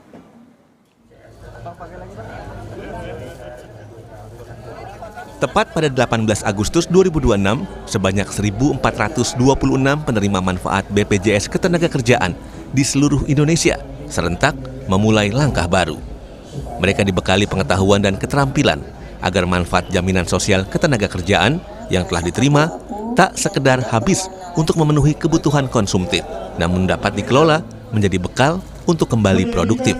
Tepat pada 18 Agustus 2026, sebanyak 1.426 penerima manfaat BPJS Ketenagakerjaan di seluruh Indonesia serentak memulai langkah baru. Mereka dibekali pengetahuan dan keterampilan agar manfaat jaminan sosial ketenagakerjaan yang telah diterima tak sekedar habis untuk memenuhi kebutuhan konsumtif, namun dapat dikelola menjadi bekal untuk kembali produktif.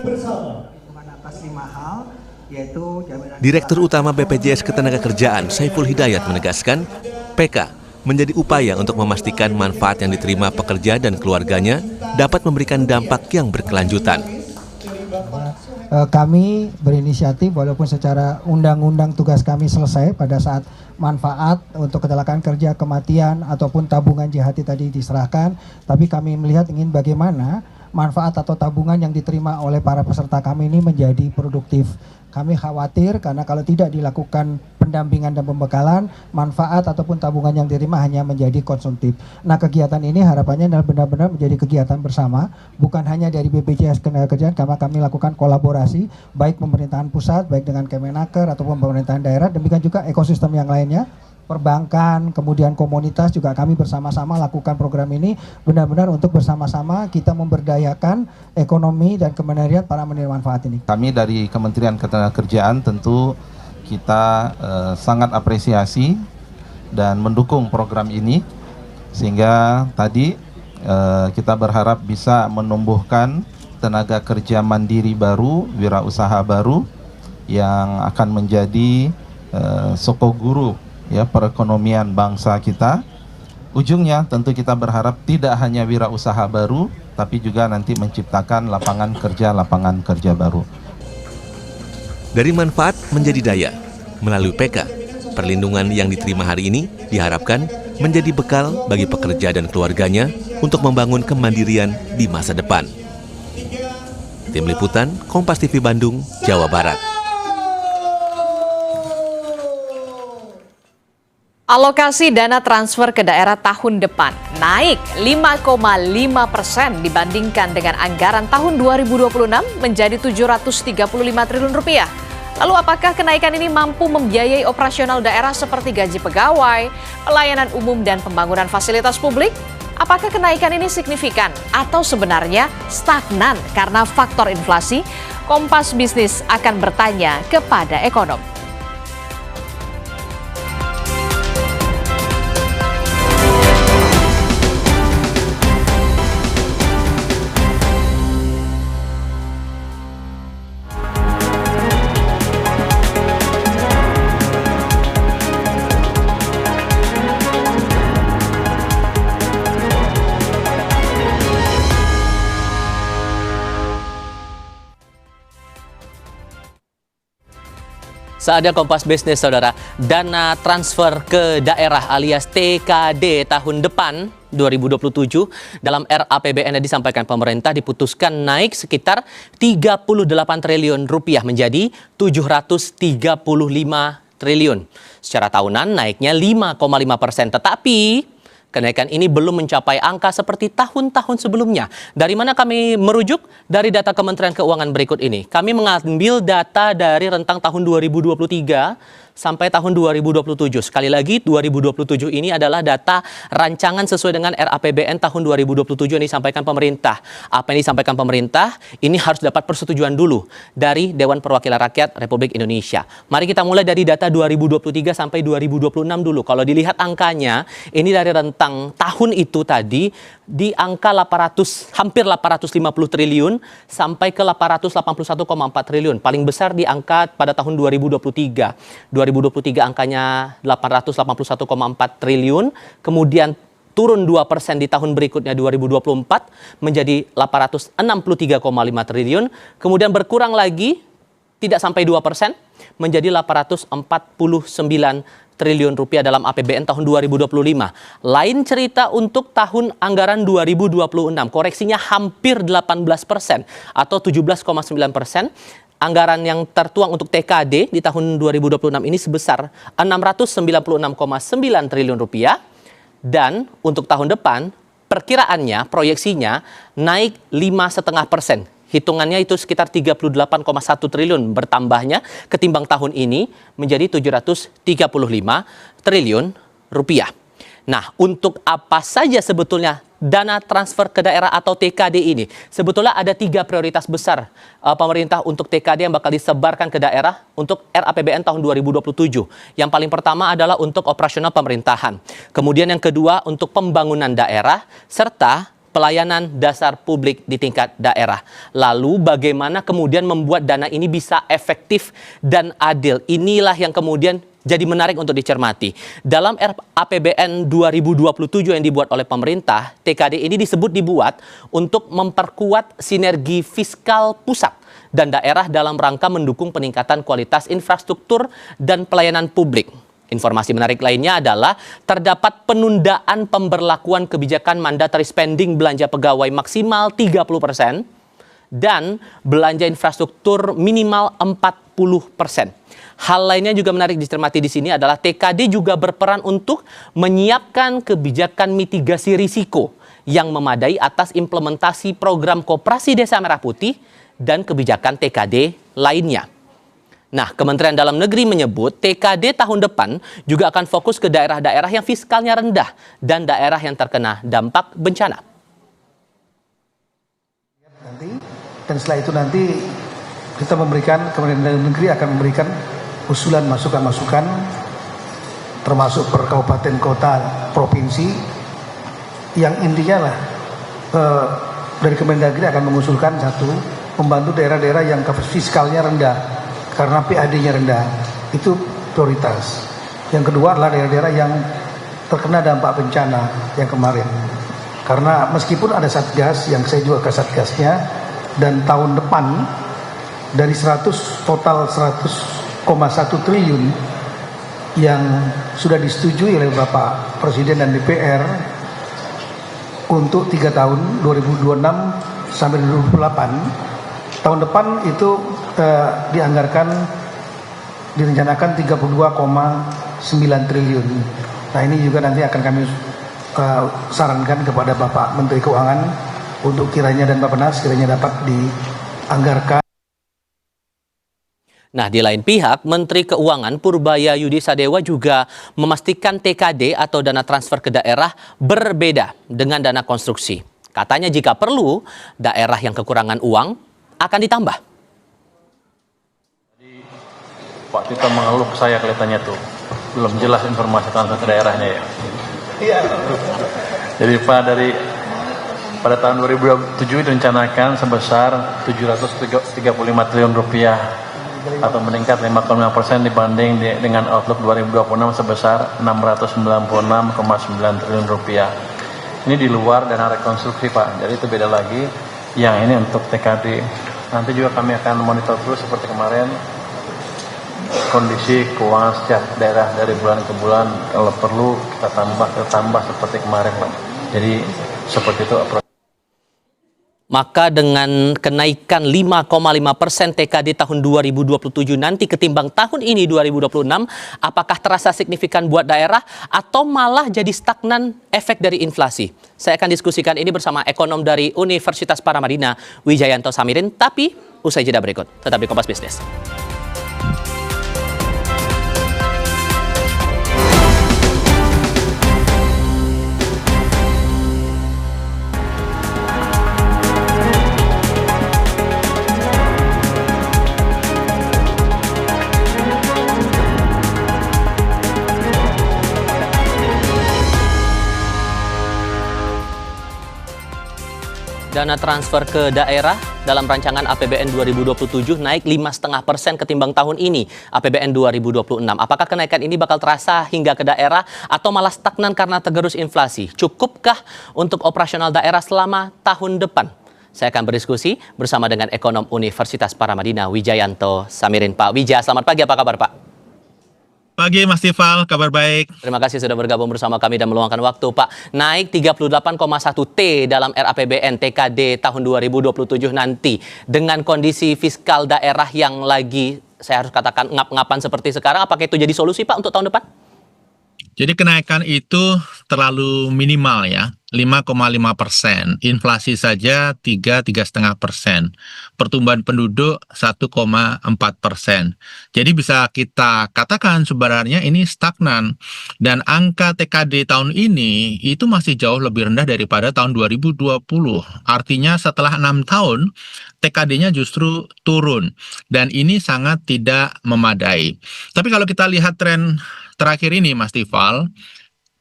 Direktur Utama BPJS Ketenagakerjaan Saiful Hidayat menegaskan, PK menjadi upaya untuk memastikan manfaat yang diterima pekerja dan keluarganya dapat memberikan dampak yang berkelanjutan. kami berinisiatif walaupun secara undang-undang tugas kami selesai pada saat manfaat untuk kecelakaan kerja, kematian ataupun tabungan JHT tadi diserahkan, tapi kami melihat ingin bagaimana manfaat atau tabungan yang diterima oleh para peserta kami ini menjadi produktif. Kami khawatir karena kalau tidak dilakukan pendampingan dan pembekalan, manfaat ataupun tabungan yang diterima hanya menjadi konsumtif. Nah, kegiatan ini harapannya adalah benar-benar menjadi kegiatan bersama, bukan hanya dari BPJS Ketenagakerjaan, karena kami lakukan kolaborasi baik pemerintahan pusat, baik dengan Kemenaker ataupun pemerintahan daerah, demikian juga ekosistem yang lainnya, perbankan, kemudian komunitas juga kami bersama-sama lakukan program ini benar-benar untuk bersama-sama kita memberdayakan ekonomi dan kemandirian para penerima manfaat ini. Kami dari Kementerian Ketenagakerjaan tentu kita sangat apresiasi dan mendukung program ini, sehingga tadi kita berharap bisa menumbuhkan tenaga kerja mandiri baru, wirausaha baru yang akan menjadi sokoguru ya perekonomian bangsa kita. Ujungnya tentu kita berharap tidak hanya wirausaha baru, tapi juga nanti menciptakan lapangan kerja baru. Dari manfaat menjadi daya, melalui PK, perlindungan yang diterima hari ini diharapkan menjadi bekal bagi pekerja dan keluarganya untuk membangun kemandirian di masa depan. Tim Liputan, Kompas TV Bandung, Jawa Barat. Alokasi dana transfer ke daerah tahun depan naik 5,5% dibandingkan dengan anggaran tahun 2026 menjadi 735 triliun rupiah. Lalu apakah kenaikan ini mampu membiayai operasional daerah seperti gaji pegawai, pelayanan umum dan pembangunan fasilitas publik? Apakah kenaikan ini signifikan atau sebenarnya stagnan karena faktor inflasi? Kompas Bisnis akan bertanya kepada ekonom. Saatnya Kompas Bisnis, saudara. Dana transfer ke daerah alias TKD tahun depan 2027 dalam RAPBN yang disampaikan pemerintah diputuskan naik sekitar 38 triliun rupiah menjadi 735 triliun. Secara tahunan naiknya 5,5%. Tetapi kenaikan ini belum mencapai angka seperti tahun-tahun sebelumnya. Dari mana kami merujuk? Dari data Kementerian Keuangan berikut ini. Kami mengambil data dari rentang tahun 2023 sampai tahun 2027. Sekali lagi, 2027 ini adalah data rancangan sesuai dengan RAPBN tahun 2027 yang disampaikan pemerintah. Apa yang disampaikan pemerintah? Ini harus dapat persetujuan dulu dari Dewan Perwakilan Rakyat Republik Indonesia. Mari kita mulai dari data 2023 sampai 2026 dulu. Kalau dilihat angkanya, ini dari rentang tahun itu tadi di angka hampir 850 triliun sampai ke 881,4 triliun. Paling besar di angka pada tahun 2023. 2023 angkanya 881,4 triliun, kemudian turun 2% di tahun berikutnya 2024 menjadi 863,5 triliun, kemudian berkurang lagi tidak sampai 2% menjadi 849 triliun rupiah dalam APBN tahun 2025. Lain cerita untuk tahun anggaran 2026, koreksinya hampir 18% atau 17,9%. Anggaran yang tertuang untuk TKD di tahun 2026 ini sebesar 696,9 triliun rupiah. Dan untuk tahun depan, perkiraannya, proyeksinya naik 5,5%. Hitungannya itu sekitar 38,1 triliun bertambahnya ketimbang tahun ini menjadi 735 triliun rupiah. Nah, untuk apa saja sebetulnya dana transfer ke daerah atau TKD ini? Sebetulnya ada 3 prioritas besar pemerintah untuk TKD yang bakal disebarkan ke daerah untuk RAPBN tahun 2027. Yang paling pertama adalah untuk operasional pemerintahan. Kemudian yang kedua untuk pembangunan daerah serta pelayanan dasar publik di tingkat daerah. Lalu bagaimana kemudian membuat dana ini bisa efektif dan adil? Inilah yang kemudian jadi menarik untuk dicermati. Dalam APBN 2027 yang dibuat oleh pemerintah, TKD ini dibuat untuk memperkuat sinergi fiskal pusat dan daerah dalam rangka mendukung peningkatan kualitas infrastruktur dan pelayanan publik. Informasi menarik lainnya adalah terdapat penundaan pemberlakuan kebijakan mandatory spending belanja pegawai maksimal 30% dan belanja infrastruktur minimal 40%. Hal lainnya juga menarik dicermati di sini adalah TKD juga berperan untuk menyiapkan kebijakan mitigasi risiko yang memadai atas implementasi program Koperasi Desa Merah Putih dan kebijakan TKD lainnya. Nah, Kementerian Dalam Negeri menyebut TKD tahun depan juga akan fokus ke daerah-daerah yang fiskalnya rendah dan daerah yang terkena dampak bencana. Dan setelah itu nanti kita memberikan, Kementerian Dalam Negeri akan memberikan usulan masukan-masukan termasuk per kabupaten kota provinsi yang intinya lah dari Kementerian Negeri akan mengusulkan satu, membantu daerah-daerah yang fiskalnya rendah karena PAD-nya rendah, itu prioritas. Yang kedua adalah daerah-daerah yang terkena dampak bencana yang kemarin, karena meskipun ada satgas yang saya juga ke satgasnya, dan tahun depan dari total 100,1 triliun yang sudah disetujui oleh Bapak Presiden dan DPR untuk 3 tahun 2026 sampai 2028, tahun depan itu direncanakan 32,9 triliun. Nah, ini juga nanti akan kami sarankan kepada Bapak Menteri Keuangan untuk kiranya dan Bappenas kiranya dapat dianggarkan. Nah, di lain pihak, Menteri Keuangan Purbaya Yudi Sadewa juga memastikan TKD atau dana transfer ke daerah berbeda dengan dana konstruksi. Katanya jika perlu, daerah yang kekurangan uang akan ditambah. Pak Tito mengeluh ke saya kelihatannya tuh, belum jelas informasi transfer ke daerahnya ya. Iya. Jadi Pak, pada tahun 2027 direncanakan sebesar 735 triliun rupiah atau meningkat 5,5% dibanding dengan outlook 2026 sebesar 696,9 triliun rupiah. Ini di luar dana rekonstruksi Pak, jadi itu beda lagi. Yang ini untuk TKD. Nanti juga kami akan monitor terus seperti kemarin kondisi keuangan setiap daerah dari bulan ke bulan. Kalau perlu kita tambah seperti kemarin Pak. Jadi seperti itu. Maka dengan kenaikan 5,5% TKD tahun 2027 nanti ketimbang tahun ini 2026, apakah terasa signifikan buat daerah atau malah jadi stagnan efek dari inflasi? Saya akan diskusikan ini bersama ekonom dari Universitas Paramadina, Wijayanto Samirin, tapi usai jeda berikut. Tetap di Kompas Bisnis. Dana transfer ke daerah dalam rancangan APBN 2027 naik 5,5% ketimbang tahun ini, APBN 2026. Apakah kenaikan ini bakal terasa hingga ke daerah atau malah stagnan karena tergerus inflasi? Cukupkah untuk operasional daerah selama tahun depan? Saya akan berdiskusi bersama dengan ekonom Universitas Paramadina, Wijayanto Samirin. Pak Wija, selamat pagi, apa kabar Pak? Pagi Mas Tifal, kabar baik. Terima kasih sudah bergabung bersama kami dan meluangkan waktu Pak. Naik 38,1 T dalam RAPBN TKD tahun 2027 nanti. Dengan kondisi fiskal daerah yang lagi, saya harus katakan ngap-ngapan seperti sekarang, apakah itu jadi solusi Pak untuk tahun depan? Jadi kenaikan itu terlalu minimal ya, 5,5%. Inflasi saja 3,5%. Pertumbuhan penduduk 1,4%. Jadi bisa kita katakan sebenarnya ini stagnan. Dan angka TKD tahun ini itu masih jauh lebih rendah daripada tahun 2020. Artinya setelah 6 tahun, TKD-nya justru turun. Dan ini sangat tidak memadai. Tapi kalau kita lihat tren terakhir ini Mas Tifal,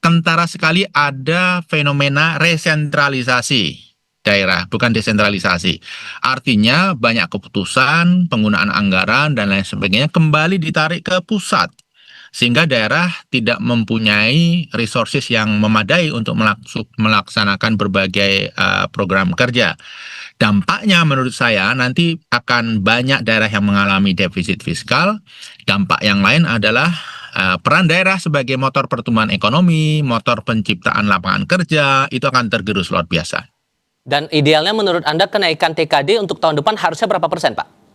kentara sekali ada fenomena resentralisasi daerah, bukan desentralisasi. Artinya banyak keputusan, penggunaan anggaran, dan lain sebagainya kembali ditarik ke pusat. sehingga daerah tidak mempunyai resources yang memadai untuk melaksanakan berbagai program kerja. Dampaknya menurut saya nanti akan banyak daerah yang mengalami defisit fiskal. Dampak yang lain adalah peran daerah sebagai motor pertumbuhan ekonomi, motor penciptaan lapangan kerja, itu akan tergerus luar biasa. Dan idealnya menurut Anda kenaikan TKD untuk tahun depan harusnya berapa persen, Pak?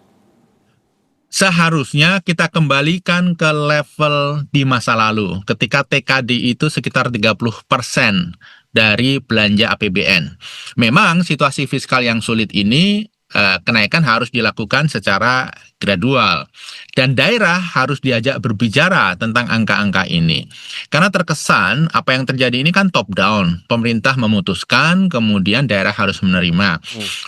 Seharusnya kita kembalikan ke level di masa lalu, ketika TKD itu sekitar 30% dari belanja APBN. Memang situasi fiskal yang sulit ini, kenaikan harus dilakukan secara gradual. Dan daerah harus diajak berbicara tentang angka-angka ini. Karena terkesan apa yang terjadi ini kan top down. Pemerintah memutuskan, kemudian daerah harus menerima.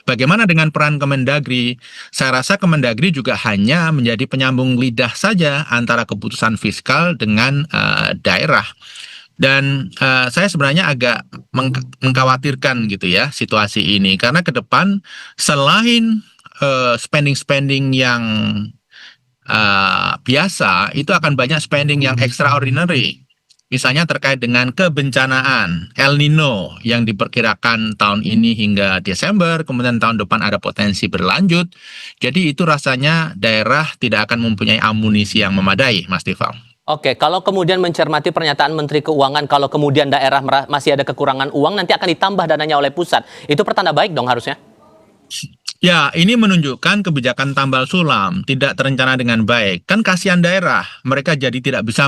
Bagaimana dengan peran Kemendagri? Saya rasa Kemendagri juga hanya menjadi penyambung lidah saja antara keputusan fiskal dengan daerah. Dan saya sebenarnya agak mengkhawatirkan gitu ya situasi ini. Karena ke depan selain spending-spending yang biasa, itu akan banyak spending yang extraordinary. Misalnya terkait dengan kebencanaan El Nino yang diperkirakan tahun ini hingga Desember, kemudian tahun depan ada potensi berlanjut. Jadi itu rasanya daerah tidak akan mempunyai amunisi yang memadai, Mas Tifal. Oke, kalau kemudian mencermati pernyataan Menteri Keuangan, kalau kemudian daerah masih ada kekurangan uang, nanti akan ditambah dananya oleh pusat. Itu pertanda baik dong harusnya? Ya, ini menunjukkan kebijakan tambal sulam tidak terencana dengan baik. Kan kasihan daerah, mereka jadi tidak bisa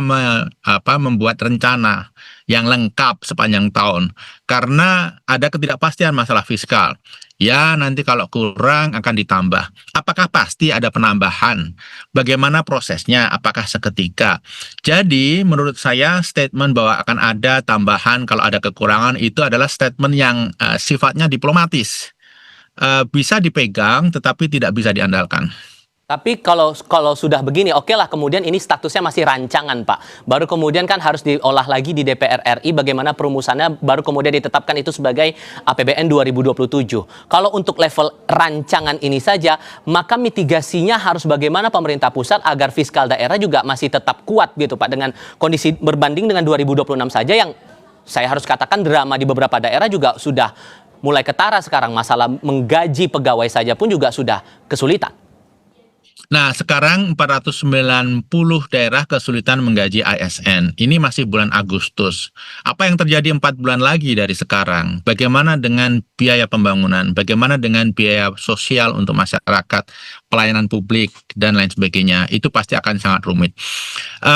membuat rencana yang lengkap sepanjang tahun. Karena ada ketidakpastian masalah fiskal. Ya, nanti kalau kurang akan ditambah. Apakah pasti ada penambahan? Bagaimana prosesnya? Apakah seketika? Jadi, menurut saya statement bahwa akan ada tambahan kalau ada kekurangan itu adalah statement yang sifatnya diplomatis. Bisa dipegang, tetapi tidak bisa diandalkan. Tapi kalau sudah begini, oke lah kemudian ini statusnya masih rancangan, Pak. Baru kemudian kan harus diolah lagi di DPR RI bagaimana perumusannya, baru kemudian ditetapkan itu sebagai APBN 2027. Kalau untuk level rancangan ini saja, maka mitigasinya harus bagaimana pemerintah pusat agar fiskal daerah juga masih tetap kuat gitu, Pak. Dengan kondisi berbanding dengan 2026 saja yang saya harus katakan drama di beberapa daerah juga sudah mulai ketara sekarang. Masalah menggaji pegawai saja pun juga sudah kesulitan. Nah, sekarang 490 daerah kesulitan menggaji ASN. Ini masih bulan Agustus. Apa yang terjadi 4 bulan lagi dari sekarang? Bagaimana dengan biaya pembangunan? Bagaimana dengan biaya sosial untuk masyarakat, pelayanan publik, dan lain sebagainya? Itu pasti akan sangat rumit.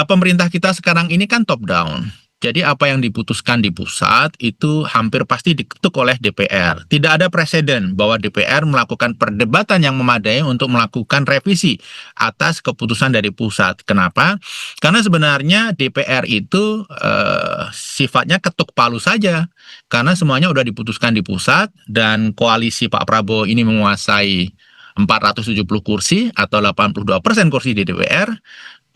Pemerintah kita sekarang ini kan top down. Jadi apa yang diputuskan di pusat itu hampir pasti diketuk oleh DPR. Tidak ada preseden bahwa DPR melakukan perdebatan yang memadai untuk melakukan revisi atas keputusan dari pusat. Kenapa? Karena sebenarnya DPR itu sifatnya ketuk palu saja. Karena semuanya sudah diputuskan di pusat dan koalisi Pak Prabowo ini menguasai 470 kursi atau 82% kursi di DPR.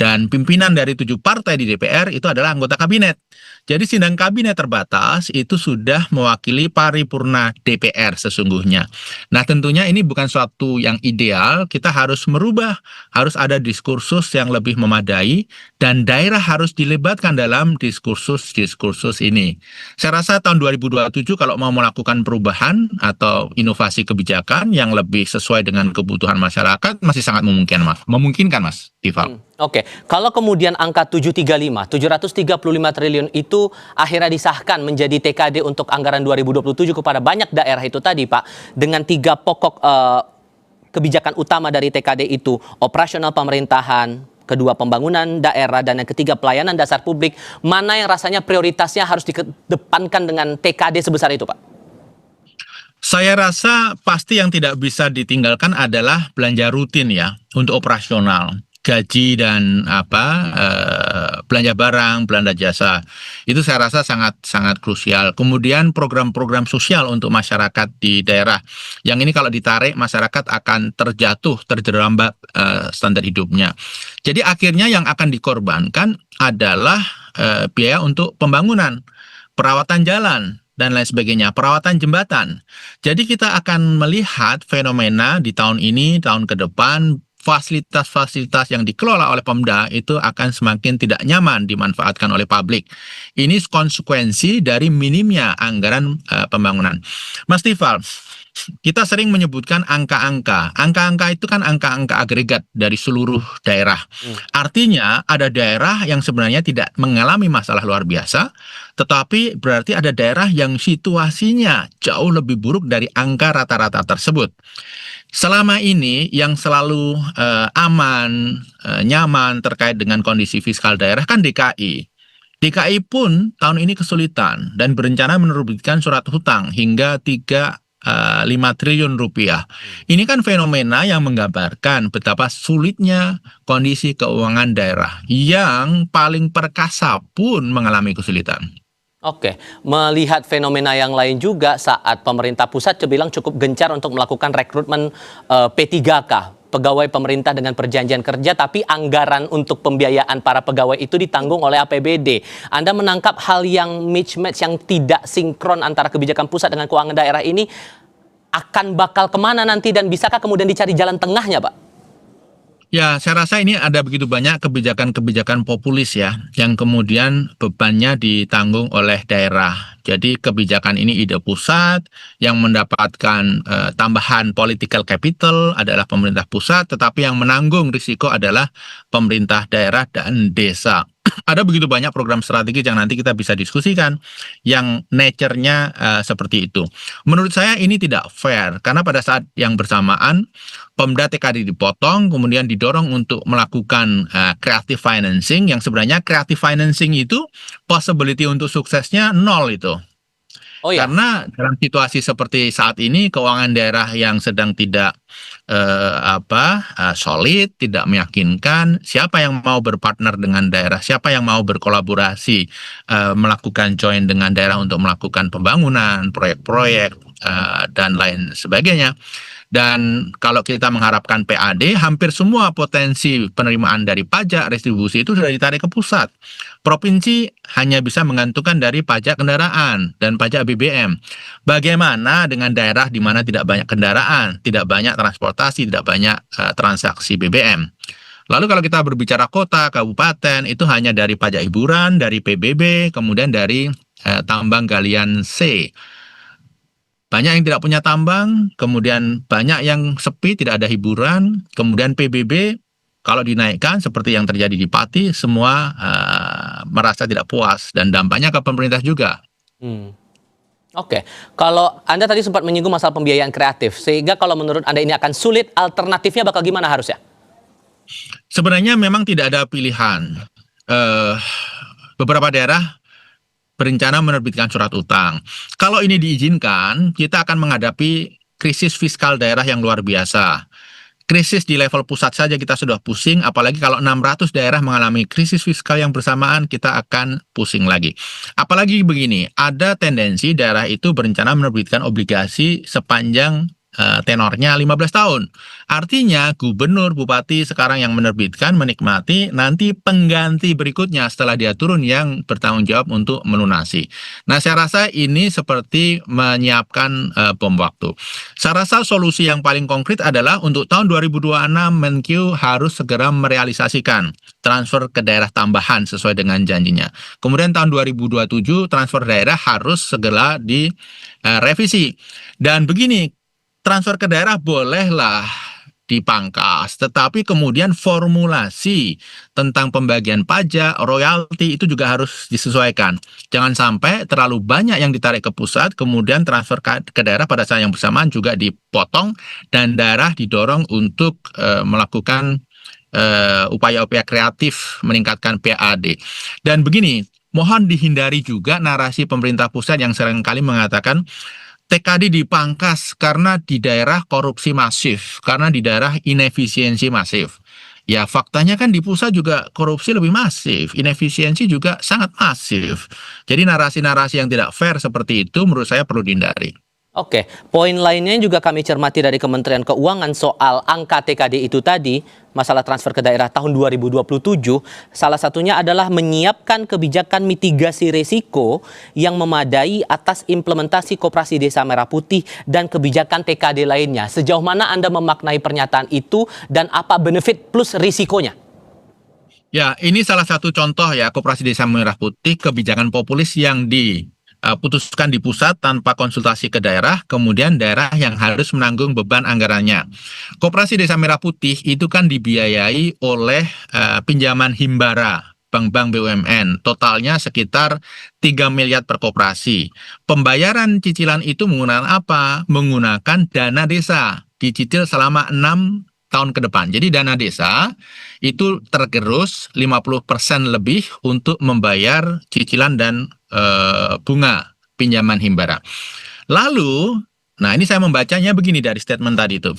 Dan pimpinan dari 7 partai di DPR itu adalah anggota kabinet. Jadi sidang kabinet terbatas itu sudah mewakili paripurna DPR sesungguhnya. Nah tentunya ini bukan suatu yang ideal, kita harus merubah, harus ada diskursus yang lebih memadai, dan daerah harus dilibatkan dalam diskursus ini. Saya rasa tahun 2027 kalau mau melakukan perubahan atau inovasi kebijakan yang lebih sesuai dengan kebutuhan masyarakat masih sangat memungkinkan Mas Tifal. Oke, kalau kemudian angka 735 triliun itu akhirnya disahkan menjadi TKD untuk anggaran 2027 kepada banyak daerah itu tadi, Pak, dengan 3 pokok kebijakan utama dari TKD itu, operasional pemerintahan, kedua pembangunan daerah, dan yang ketiga pelayanan dasar publik, mana yang rasanya prioritasnya harus dikedepankan dengan TKD sebesar itu, Pak? Saya rasa pasti yang tidak bisa ditinggalkan adalah belanja rutin ya, untuk operasional. Gaji dan belanja barang, belanja jasa. Itu saya rasa sangat krusial. Kemudian program-program sosial untuk masyarakat di daerah. Yang ini kalau ditarik masyarakat akan terjerambat standar hidupnya. Jadi akhirnya yang akan dikorbankan adalah biaya untuk pembangunan, perawatan jalan, dan lain sebagainya, perawatan jembatan. Jadi kita akan melihat fenomena di tahun ini, tahun ke depan, fasilitas-fasilitas yang dikelola oleh Pemda itu akan semakin tidak nyaman dimanfaatkan oleh publik. Ini konsekuensi dari minimnya anggaran pembangunan. Mas Tifal, kita sering menyebutkan angka-angka. Angka-angka itu kan angka-angka agregat dari seluruh daerah. Artinya ada daerah yang sebenarnya tidak mengalami masalah luar biasa, tetapi berarti ada daerah yang situasinya jauh lebih buruk dari angka rata-rata tersebut. Selama ini yang selalu aman, nyaman terkait dengan kondisi fiskal daerah kan DKI. DKI pun tahun ini kesulitan dan berencana menerbitkan surat hutang hingga 3,5 triliun rupiah. Ini kan fenomena yang menggambarkan betapa sulitnya kondisi keuangan daerah yang paling perkasa pun mengalami kesulitan. Oke, melihat fenomena yang lain juga saat pemerintah pusat terbilang cukup gencar untuk melakukan rekrutmen P3K, pegawai pemerintah dengan perjanjian kerja, tapi anggaran untuk pembiayaan para pegawai itu ditanggung oleh APBD. Anda menangkap hal yang mismatch, yang tidak sinkron antara kebijakan pusat dengan keuangan daerah ini akan bakal kemana nanti dan bisakah kemudian dicari jalan tengahnya, Pak? Ya, saya rasa ini ada begitu banyak kebijakan-kebijakan populis ya, yang kemudian bebannya ditanggung oleh daerah. Jadi kebijakan ini ide pusat, yang mendapatkan tambahan political capital adalah pemerintah pusat, tetapi yang menanggung risiko adalah pemerintah daerah dan desa. Ada begitu banyak program strategis yang nanti kita bisa diskusikan yang nature-nya seperti itu. Menurut saya ini tidak fair karena pada saat yang bersamaan Pemda TKD dipotong, kemudian didorong untuk melakukan creative financing, yang sebenarnya creative financing itu possibility untuk suksesnya nol itu. Oh, ya? Karena dalam situasi seperti saat ini keuangan daerah yang sedang tidak solid, tidak meyakinkan, siapa yang mau berpartner dengan daerah, siapa yang mau berkolaborasi melakukan join dengan daerah untuk melakukan pembangunan, proyek-proyek dan lain sebagainya. Dan kalau kita mengharapkan PAD, hampir semua potensi penerimaan dari pajak retribusi itu sudah ditarik ke pusat. Provinsi hanya bisa menggantungkan dari pajak kendaraan dan pajak BBM. Bagaimana dengan daerah di mana tidak banyak kendaraan, tidak banyak transportasi, tidak banyak transaksi BBM? Lalu kalau kita berbicara kota, kabupaten, itu hanya dari pajak hiburan, dari PBB, kemudian dari tambang galian C. Banyak yang tidak punya tambang, kemudian banyak yang sepi, tidak ada hiburan, kemudian PBB kalau dinaikkan seperti yang terjadi di Pati, semua merasa tidak puas dan dampaknya ke pemerintah juga. Oke, kalau Anda tadi sempat menyinggung masalah pembiayaan kreatif, sehingga kalau menurut Anda ini akan sulit, alternatifnya bakal gimana harusnya? Sebenarnya memang tidak ada pilihan. Beberapa daerah berencana menerbitkan surat utang. Kalau ini diizinkan, kita akan menghadapi krisis fiskal daerah yang luar biasa. Krisis di level pusat saja kita sudah pusing, apalagi kalau 600 daerah mengalami krisis fiskal yang bersamaan, kita akan pusing lagi. Apalagi begini, ada tendensi daerah itu berencana menerbitkan obligasi sepanjang tenornya 15 tahun. Artinya gubernur, bupati sekarang yang menerbitkan menikmati nanti pengganti berikutnya setelah dia turun yang bertanggung jawab untuk melunasi. Nah, saya rasa ini seperti menyiapkan bom waktu. Saya rasa solusi yang paling konkret adalah untuk tahun 2026 Menkyu harus segera merealisasikan transfer ke daerah tambahan sesuai dengan janjinya. Kemudian tahun 2027 transfer daerah harus segera direvisi. Dan begini, transfer ke daerah bolehlah dipangkas, tetapi kemudian formulasi tentang pembagian pajak, royalti itu juga harus disesuaikan. Jangan sampai terlalu banyak yang ditarik ke pusat, kemudian transfer ke daerah pada saat yang bersamaan juga dipotong, dan daerah didorong untuk melakukan upaya-upaya kreatif meningkatkan PAD. Dan begini, mohon dihindari juga narasi pemerintah pusat yang seringkali mengatakan TKD dipangkas karena di daerah korupsi masif, karena di daerah inefisiensi masif. Ya, faktanya kan di pusat juga korupsi lebih masif, inefisiensi juga sangat masif. Jadi narasi-narasi yang tidak fair seperti itu menurut saya perlu dihindari. Oke, poin lainnya juga kami cermati dari Kementerian Keuangan soal angka TKD itu tadi, masalah transfer ke daerah tahun 2027, salah satunya adalah menyiapkan kebijakan mitigasi risiko yang memadai atas implementasi Koperasi Desa Merah Putih dan kebijakan TKD lainnya. Sejauh mana Anda memaknai pernyataan itu dan apa benefit plus risikonya? Ya, ini salah satu contoh ya, Koperasi Desa Merah Putih, kebijakan populis yang diputuskan di pusat tanpa konsultasi ke daerah, kemudian daerah yang harus menanggung beban anggarannya. Koperasi Desa Merah Putih itu kan dibiayai oleh pinjaman himbara, bank-bank BUMN, totalnya sekitar 3 miliar per koperasi. Pembayaran cicilan itu menggunakan apa? Menggunakan dana desa, dicicil selama 6 tahun ke depan. Jadi dana desa itu tergerus 50% lebih untuk membayar cicilan dan bunga pinjaman himbara. Lalu, nah ini saya membacanya begini dari statement tadi itu.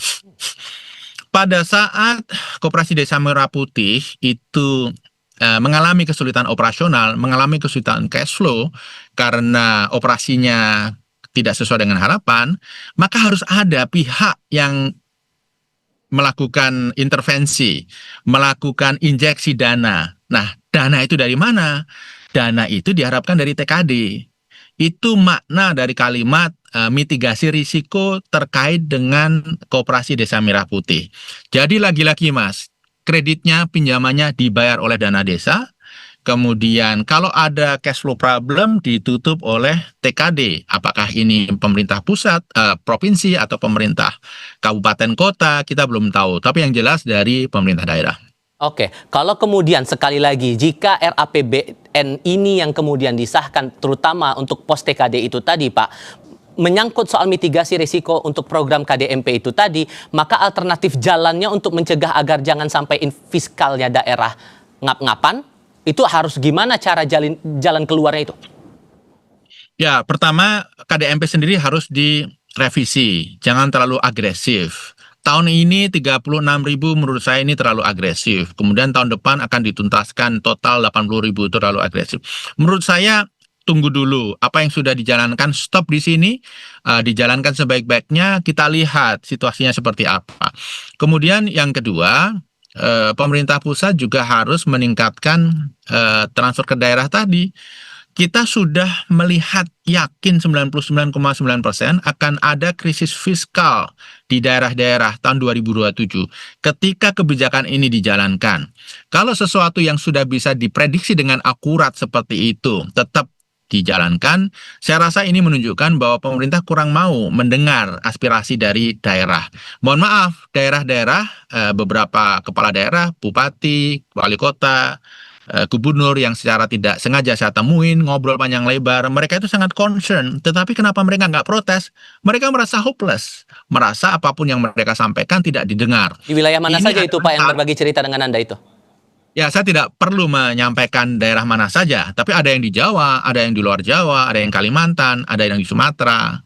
Pada saat Koperasi Desa Merah Putih itu mengalami kesulitan operasional, mengalami kesulitan cash flow karena operasinya tidak sesuai dengan harapan, maka harus ada pihak yang melakukan intervensi, melakukan injeksi dana. Nah, dana itu dari mana? Dana itu diharapkan dari TKD. Itu makna dari kalimat mitigasi risiko terkait dengan Koperasi Desa Merah Putih. Jadi lagi-lagi Mas, kreditnya, pinjamannya dibayar oleh dana desa, kemudian kalau ada cash flow problem ditutup oleh TKD. Apakah ini pemerintah pusat, provinsi, atau pemerintah kabupaten kota, kita belum tahu. Tapi yang jelas dari pemerintah daerah. Oke, kalau kemudian sekali lagi jika RAPBN ini yang kemudian disahkan terutama untuk pos TKD itu tadi Pak, menyangkut soal mitigasi risiko untuk program KDMP itu tadi, maka alternatif jalannya untuk mencegah agar jangan sampai fiskalnya daerah ngap-ngapan, itu harus gimana cara jalan keluarnya itu? Ya, pertama KDMP sendiri harus direvisi, jangan terlalu agresif. Tahun ini 36.000 menurut saya ini terlalu agresif. Kemudian tahun depan akan dituntaskan total 80.000, itu terlalu agresif. Menurut saya tunggu dulu apa yang sudah dijalankan, stop di sini, dijalankan sebaik-baiknya, kita lihat situasinya seperti apa. Kemudian yang kedua, pemerintah pusat juga harus meningkatkan transfer ke daerah tadi. Kita sudah melihat yakin 99,9% akan ada krisis fiskal di daerah-daerah tahun 2027 ketika kebijakan ini dijalankan. Kalau sesuatu yang sudah bisa diprediksi dengan akurat seperti itu tetap dijalankan, saya rasa ini menunjukkan bahwa pemerintah kurang mau mendengar aspirasi dari daerah. Mohon maaf, daerah-daerah, beberapa kepala daerah, bupati, wali kota, gubernur yang secara tidak sengaja saya temuin, ngobrol panjang lebar, mereka itu sangat concern. Tetapi kenapa mereka nggak protes? Mereka merasa hopeless, merasa apapun yang mereka sampaikan tidak didengar. Di wilayah mana saja itu Pak yang berbagi cerita dengan Anda itu? Ya, saya tidak perlu menyampaikan daerah mana saja, tapi ada yang di Jawa, ada yang di luar Jawa, ada yang Kalimantan, ada yang di Sumatera.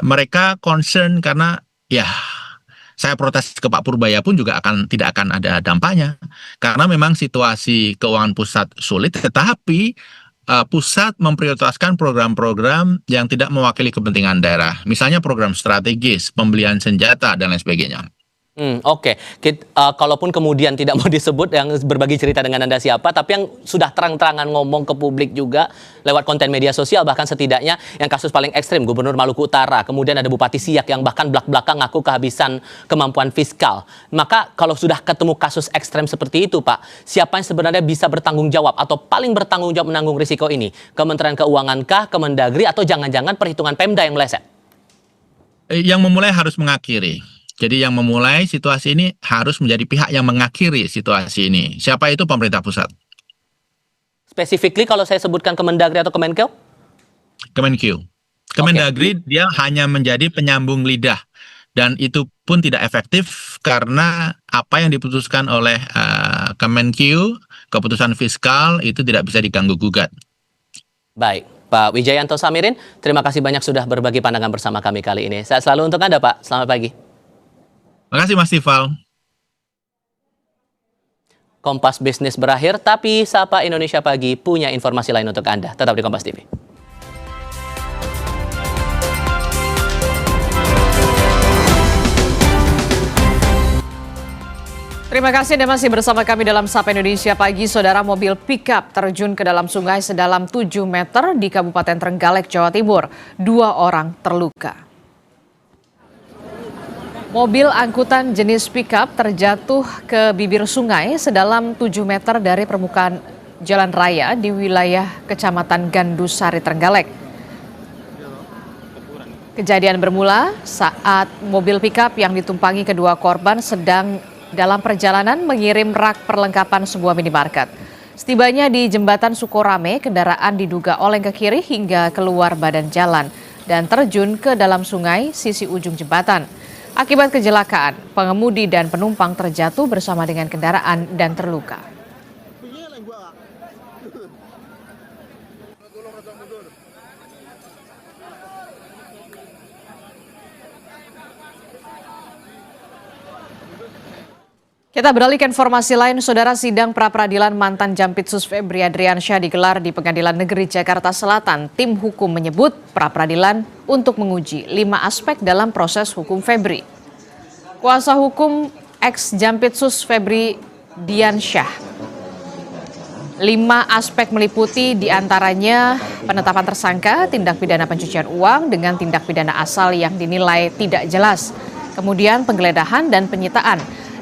Mereka concern karena ya, saya protes ke Pak Purbaya pun juga tidak akan ada dampaknya. Karena memang situasi keuangan pusat sulit, tetapi pusat memprioritaskan program-program yang tidak mewakili kepentingan daerah. Misalnya program strategis, pembelian senjata, dan lain sebagainya. Oke. Kalaupun kemudian tidak mau disebut yang berbagi cerita dengan Anda siapa, tapi yang sudah terang-terangan ngomong ke publik juga lewat konten media sosial, bahkan setidaknya yang kasus paling ekstrim Gubernur Maluku Utara, kemudian ada Bupati Siak yang bahkan belak-belakan ngaku kehabisan kemampuan fiskal. Maka kalau sudah ketemu kasus ekstrem seperti itu Pak, siapa yang sebenarnya bisa bertanggung jawab atau paling bertanggung jawab menanggung risiko ini? Kementerian Keuangan kah, Kemendagri, atau jangan-jangan perhitungan Pemda yang meleset? Yang memulai harus mengakhiri. Jadi yang memulai situasi ini harus menjadi pihak yang mengakhiri situasi ini. Siapa itu? Pemerintah pusat. Specifically kalau saya sebutkan Kemendagri atau Kemenkeu? Kemenkeu. Kemendagri dia hanya menjadi penyambung lidah. Dan itu pun tidak efektif karena apa yang diputuskan oleh Kemenkeu, keputusan fiskal itu tidak bisa diganggu-gugat. Baik. Pak Wijayanto Samirin, terima kasih banyak sudah berbagi pandangan bersama kami kali ini. Sehat selalu untuk Anda Pak. Selamat pagi. Terima kasih Mas Tifal. Kompas Bisnis berakhir, tapi Sapa Indonesia Pagi punya informasi lain untuk Anda. Tetap di Kompas TV. Terima kasih Anda masih bersama kami dalam Sapa Indonesia Pagi. Saudara, mobil pickup terjun ke dalam sungai sedalam 7 meter di Kabupaten Trenggalek, Jawa Timur. 2 orang terluka. Mobil angkutan jenis pickup terjatuh ke bibir sungai sedalam 7 meter dari permukaan jalan raya di wilayah Kecamatan Gandusari, Trenggalek. Kejadian bermula saat mobil pickup yang ditumpangi kedua korban sedang dalam perjalanan mengirim rak perlengkapan sebuah minimarket. Setibanya di jembatan Sukorame, kendaraan diduga oleng ke kiri hingga keluar badan jalan dan terjun ke dalam sungai sisi ujung jembatan. Akibat kecelakaan, pengemudi dan penumpang terjatuh bersama dengan kendaraan dan terluka. Kita beralih ke informasi lain, Saudara. Sidang pra-peradilan mantan Jampitsus Febri Adriansyah digelar di Pengadilan Negeri Jakarta Selatan. Tim hukum menyebut pra-peradilan untuk menguji 5 aspek dalam proses hukum Febri. Kuasa hukum ex-Jampitsus Febri Diansyah. 5 aspek meliputi diantaranya penetapan tersangka, tindak pidana pencucian uang dengan tindak pidana asal yang dinilai tidak jelas, kemudian penggeledahan dan penyitaan.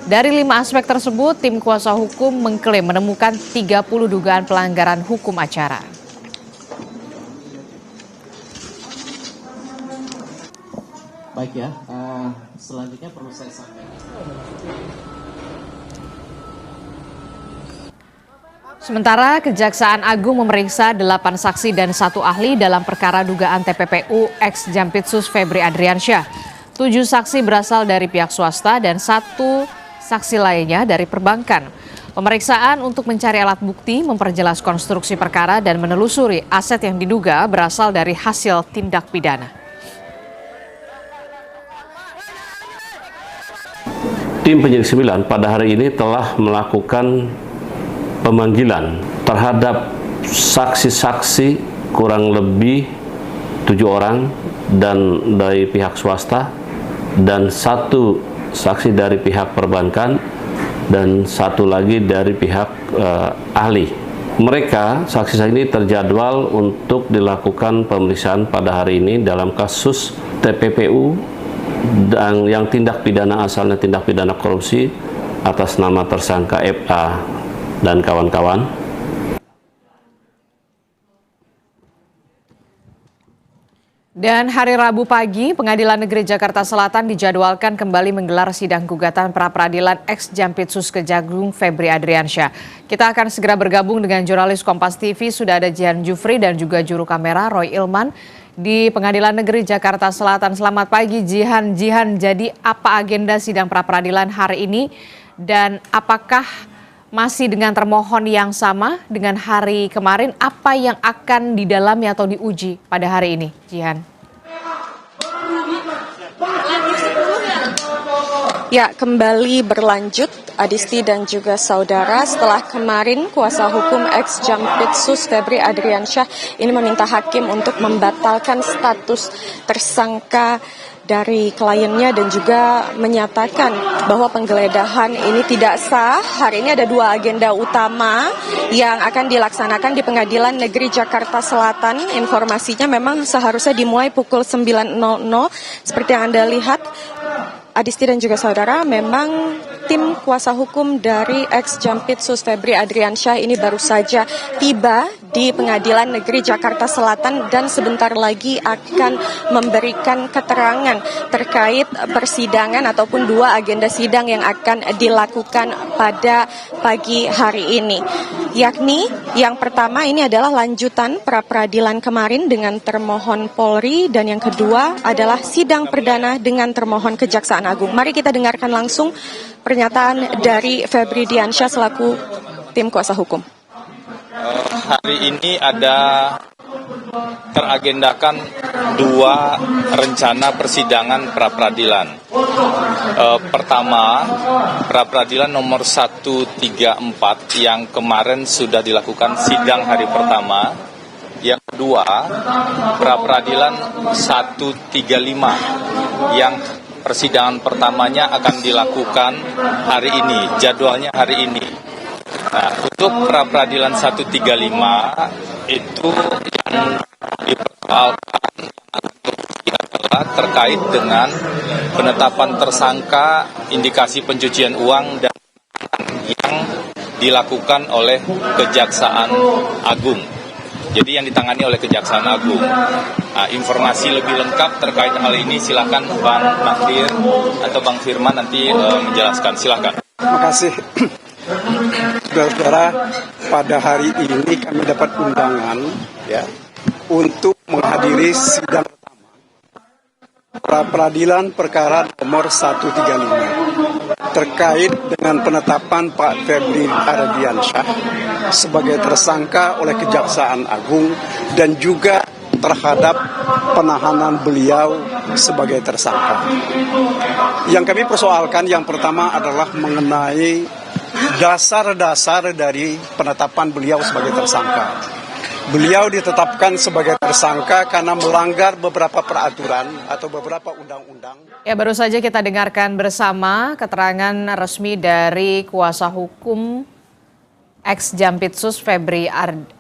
Dari 5 aspek tersebut, tim kuasa hukum mengklaim menemukan 30 dugaan pelanggaran hukum acara. Baik ya, selanjutnya perlu saya sampaikan. Sementara Kejaksaan Agung memeriksa 8 saksi dan 1 ahli dalam perkara dugaan TPPU ex-Jampitsus Febri Adriansyah. 7 saksi berasal dari pihak swasta dan 1 saksi lainnya dari perbankan. Pemeriksaan untuk mencari alat bukti, memperjelas konstruksi perkara dan menelusuri aset yang diduga berasal dari hasil tindak pidana. Tim penyidik 9 pada hari ini telah melakukan pemanggilan terhadap saksi-saksi kurang lebih 7 orang dan dari pihak swasta dan 1 saksi dari pihak perbankan dan 1 lagi dari pihak ahli. Mereka, saksi-saksi ini terjadwal untuk dilakukan pemeriksaan pada hari ini dalam kasus TPPU dan yang tindak pidana asalnya tindak pidana korupsi atas nama tersangka FA dan kawan-kawan. Dan hari Rabu pagi, Pengadilan Negeri Jakarta Selatan dijadwalkan kembali menggelar sidang gugatan pra-peradilan ex-Jampitsus Kejagung Febri Adriansyah. Kita akan segera bergabung dengan jurnalis Kompas TV, sudah ada Jihan Jufri dan juga juru kamera Roy Ilman di Pengadilan Negeri Jakarta Selatan. Selamat pagi Jihan. Jihan, jadi apa agenda sidang pra-peradilan hari ini dan apakah masih dengan termohon yang sama dengan hari kemarin? Apa yang akan didalami atau diuji pada hari ini, Jihan? Ya, kembali berlanjut Adisti dan juga saudara, setelah kemarin kuasa hukum ex-Jampitsus Febri Adriansyah ini meminta hakim untuk membatalkan status tersangka dari kliennya dan juga menyatakan bahwa penggeledahan ini tidak sah. Hari ini ada 2 agenda utama yang akan dilaksanakan di Pengadilan Negeri Jakarta Selatan. Informasinya memang seharusnya dimulai pukul 9.00. Seperti yang Anda lihat, Adisti dan juga saudara, memang tim kuasa hukum dari ex-Jampitsus Febri Adriansyah ini baru saja tiba di Pengadilan Negeri Jakarta Selatan dan sebentar lagi akan memberikan keterangan terkait persidangan ataupun 2 agenda sidang yang akan dilakukan pada pagi hari ini. Yakni yang pertama ini adalah lanjutan pra-peradilan kemarin dengan termohon Polri dan yang kedua adalah sidang perdana dengan termohon Kejaksaan Agung. Mari kita dengarkan langsung pernyataan dari Febri Diansyah selaku tim kuasa hukum. Hari ini ada teragendakan 2 rencana persidangan pra-peradilan. Pertama, pra-peradilan nomor 134 yang kemarin sudah dilakukan sidang hari pertama. Yang kedua, pra-peradilan 135 yang persidangan pertamanya akan dilakukan hari ini, jadwalnya hari ini. Nah, untuk pra-peradilan 135 itu yang dipersoalkan adalah terkait dengan penetapan tersangka, indikasi pencucian uang dan yang dilakukan oleh Kejaksaan Agung. Jadi yang ditangani oleh Kejaksaan Agung. Nah, informasi lebih lengkap terkait hal ini silakan Bang Nakdir atau Bang Firman nanti menjelaskan. Silakan. Terima kasih. Saudara-saudara, pada hari ini kami dapat undangan ya untuk menghadiri sidang pertama pra-peradilan perkara nomor 135 terkait dengan penetapan Pak Febri Ardiansyah sebagai tersangka oleh Kejaksaan Agung dan juga terhadap penahanan beliau sebagai tersangka. Yang kami persoalkan yang pertama adalah mengenai dasar-dasar dari penetapan beliau sebagai tersangka. Beliau ditetapkan sebagai tersangka karena melanggar beberapa peraturan atau beberapa undang-undang. Ya, baru saja kita dengarkan bersama keterangan resmi dari kuasa hukum ex-Jampitsus Febri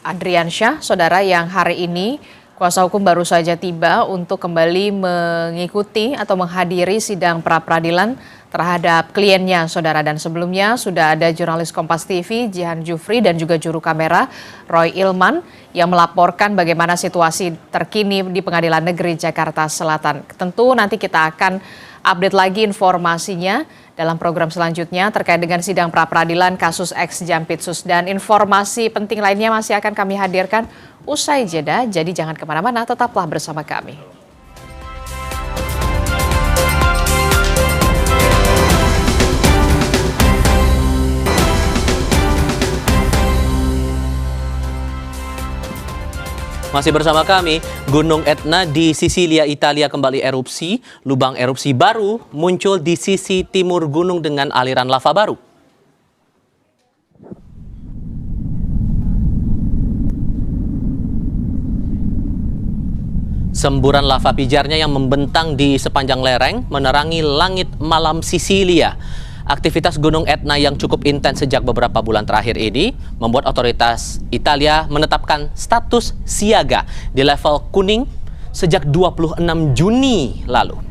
Ardiansyah, saudara, yang hari ini kuasa hukum baru saja tiba untuk kembali mengikuti atau menghadiri sidang pra-peradilan terhadap kliennya, saudara. Dan sebelumnya sudah ada jurnalis Kompas TV Jihan Jufri dan juga juru kamera Roy Ilman yang melaporkan bagaimana situasi terkini di Pengadilan Negeri Jakarta Selatan. Tentu nanti kita akan update lagi informasinya dalam program selanjutnya terkait dengan sidang pra-peradilan kasus ex-Jampitsus, dan informasi penting lainnya masih akan kami hadirkan usai jeda. Jadi jangan kemana-mana, tetaplah bersama kami. Masih bersama kami, Gunung Etna di Sisilia, Italia kembali erupsi. Lubang erupsi baru muncul di sisi timur gunung dengan aliran lava baru. Semburan lava pijarnya yang membentang di sepanjang lereng menerangi langit malam Sisilia. Aktivitas Gunung Etna yang cukup intens sejak beberapa bulan terakhir ini membuat otoritas Italia menetapkan status siaga di level kuning sejak 26 Juni lalu.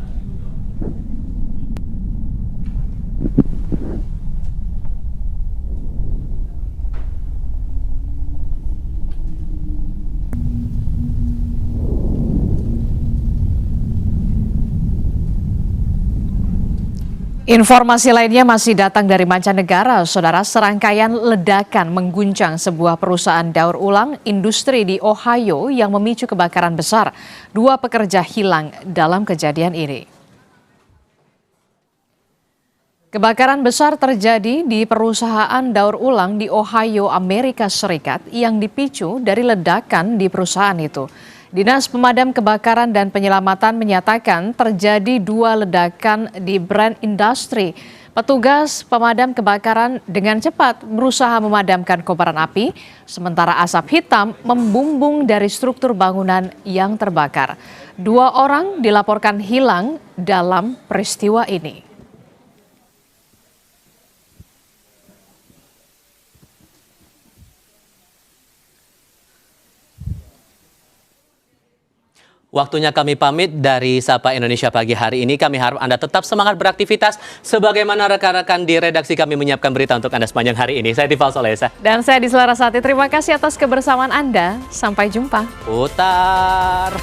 Informasi lainnya masih datang dari mancanegara, saudara. Serangkaian ledakan mengguncang sebuah perusahaan daur ulang industri di Ohio yang memicu kebakaran besar. 2 pekerja hilang dalam kejadian ini. Kebakaran besar terjadi di perusahaan daur ulang di Ohio, Amerika Serikat yang dipicu dari ledakan di perusahaan itu. Dinas Pemadam Kebakaran dan Penyelamatan menyatakan terjadi 2 ledakan di Brand Industry. Petugas pemadam kebakaran dengan cepat berusaha memadamkan kobaran api, sementara asap hitam membumbung dari struktur bangunan yang terbakar. 2 orang dilaporkan hilang dalam peristiwa ini. Waktunya kami pamit dari Sapa Indonesia Pagi hari ini. Kami harap Anda tetap semangat beraktivitas sebagaimana rekan-rekan di redaksi kami menyiapkan berita untuk Anda sepanjang hari ini. Saya Tifal Solesa. Dan saya Disla Rasati. Terima kasih atas kebersamaan Anda. Sampai jumpa. Putar.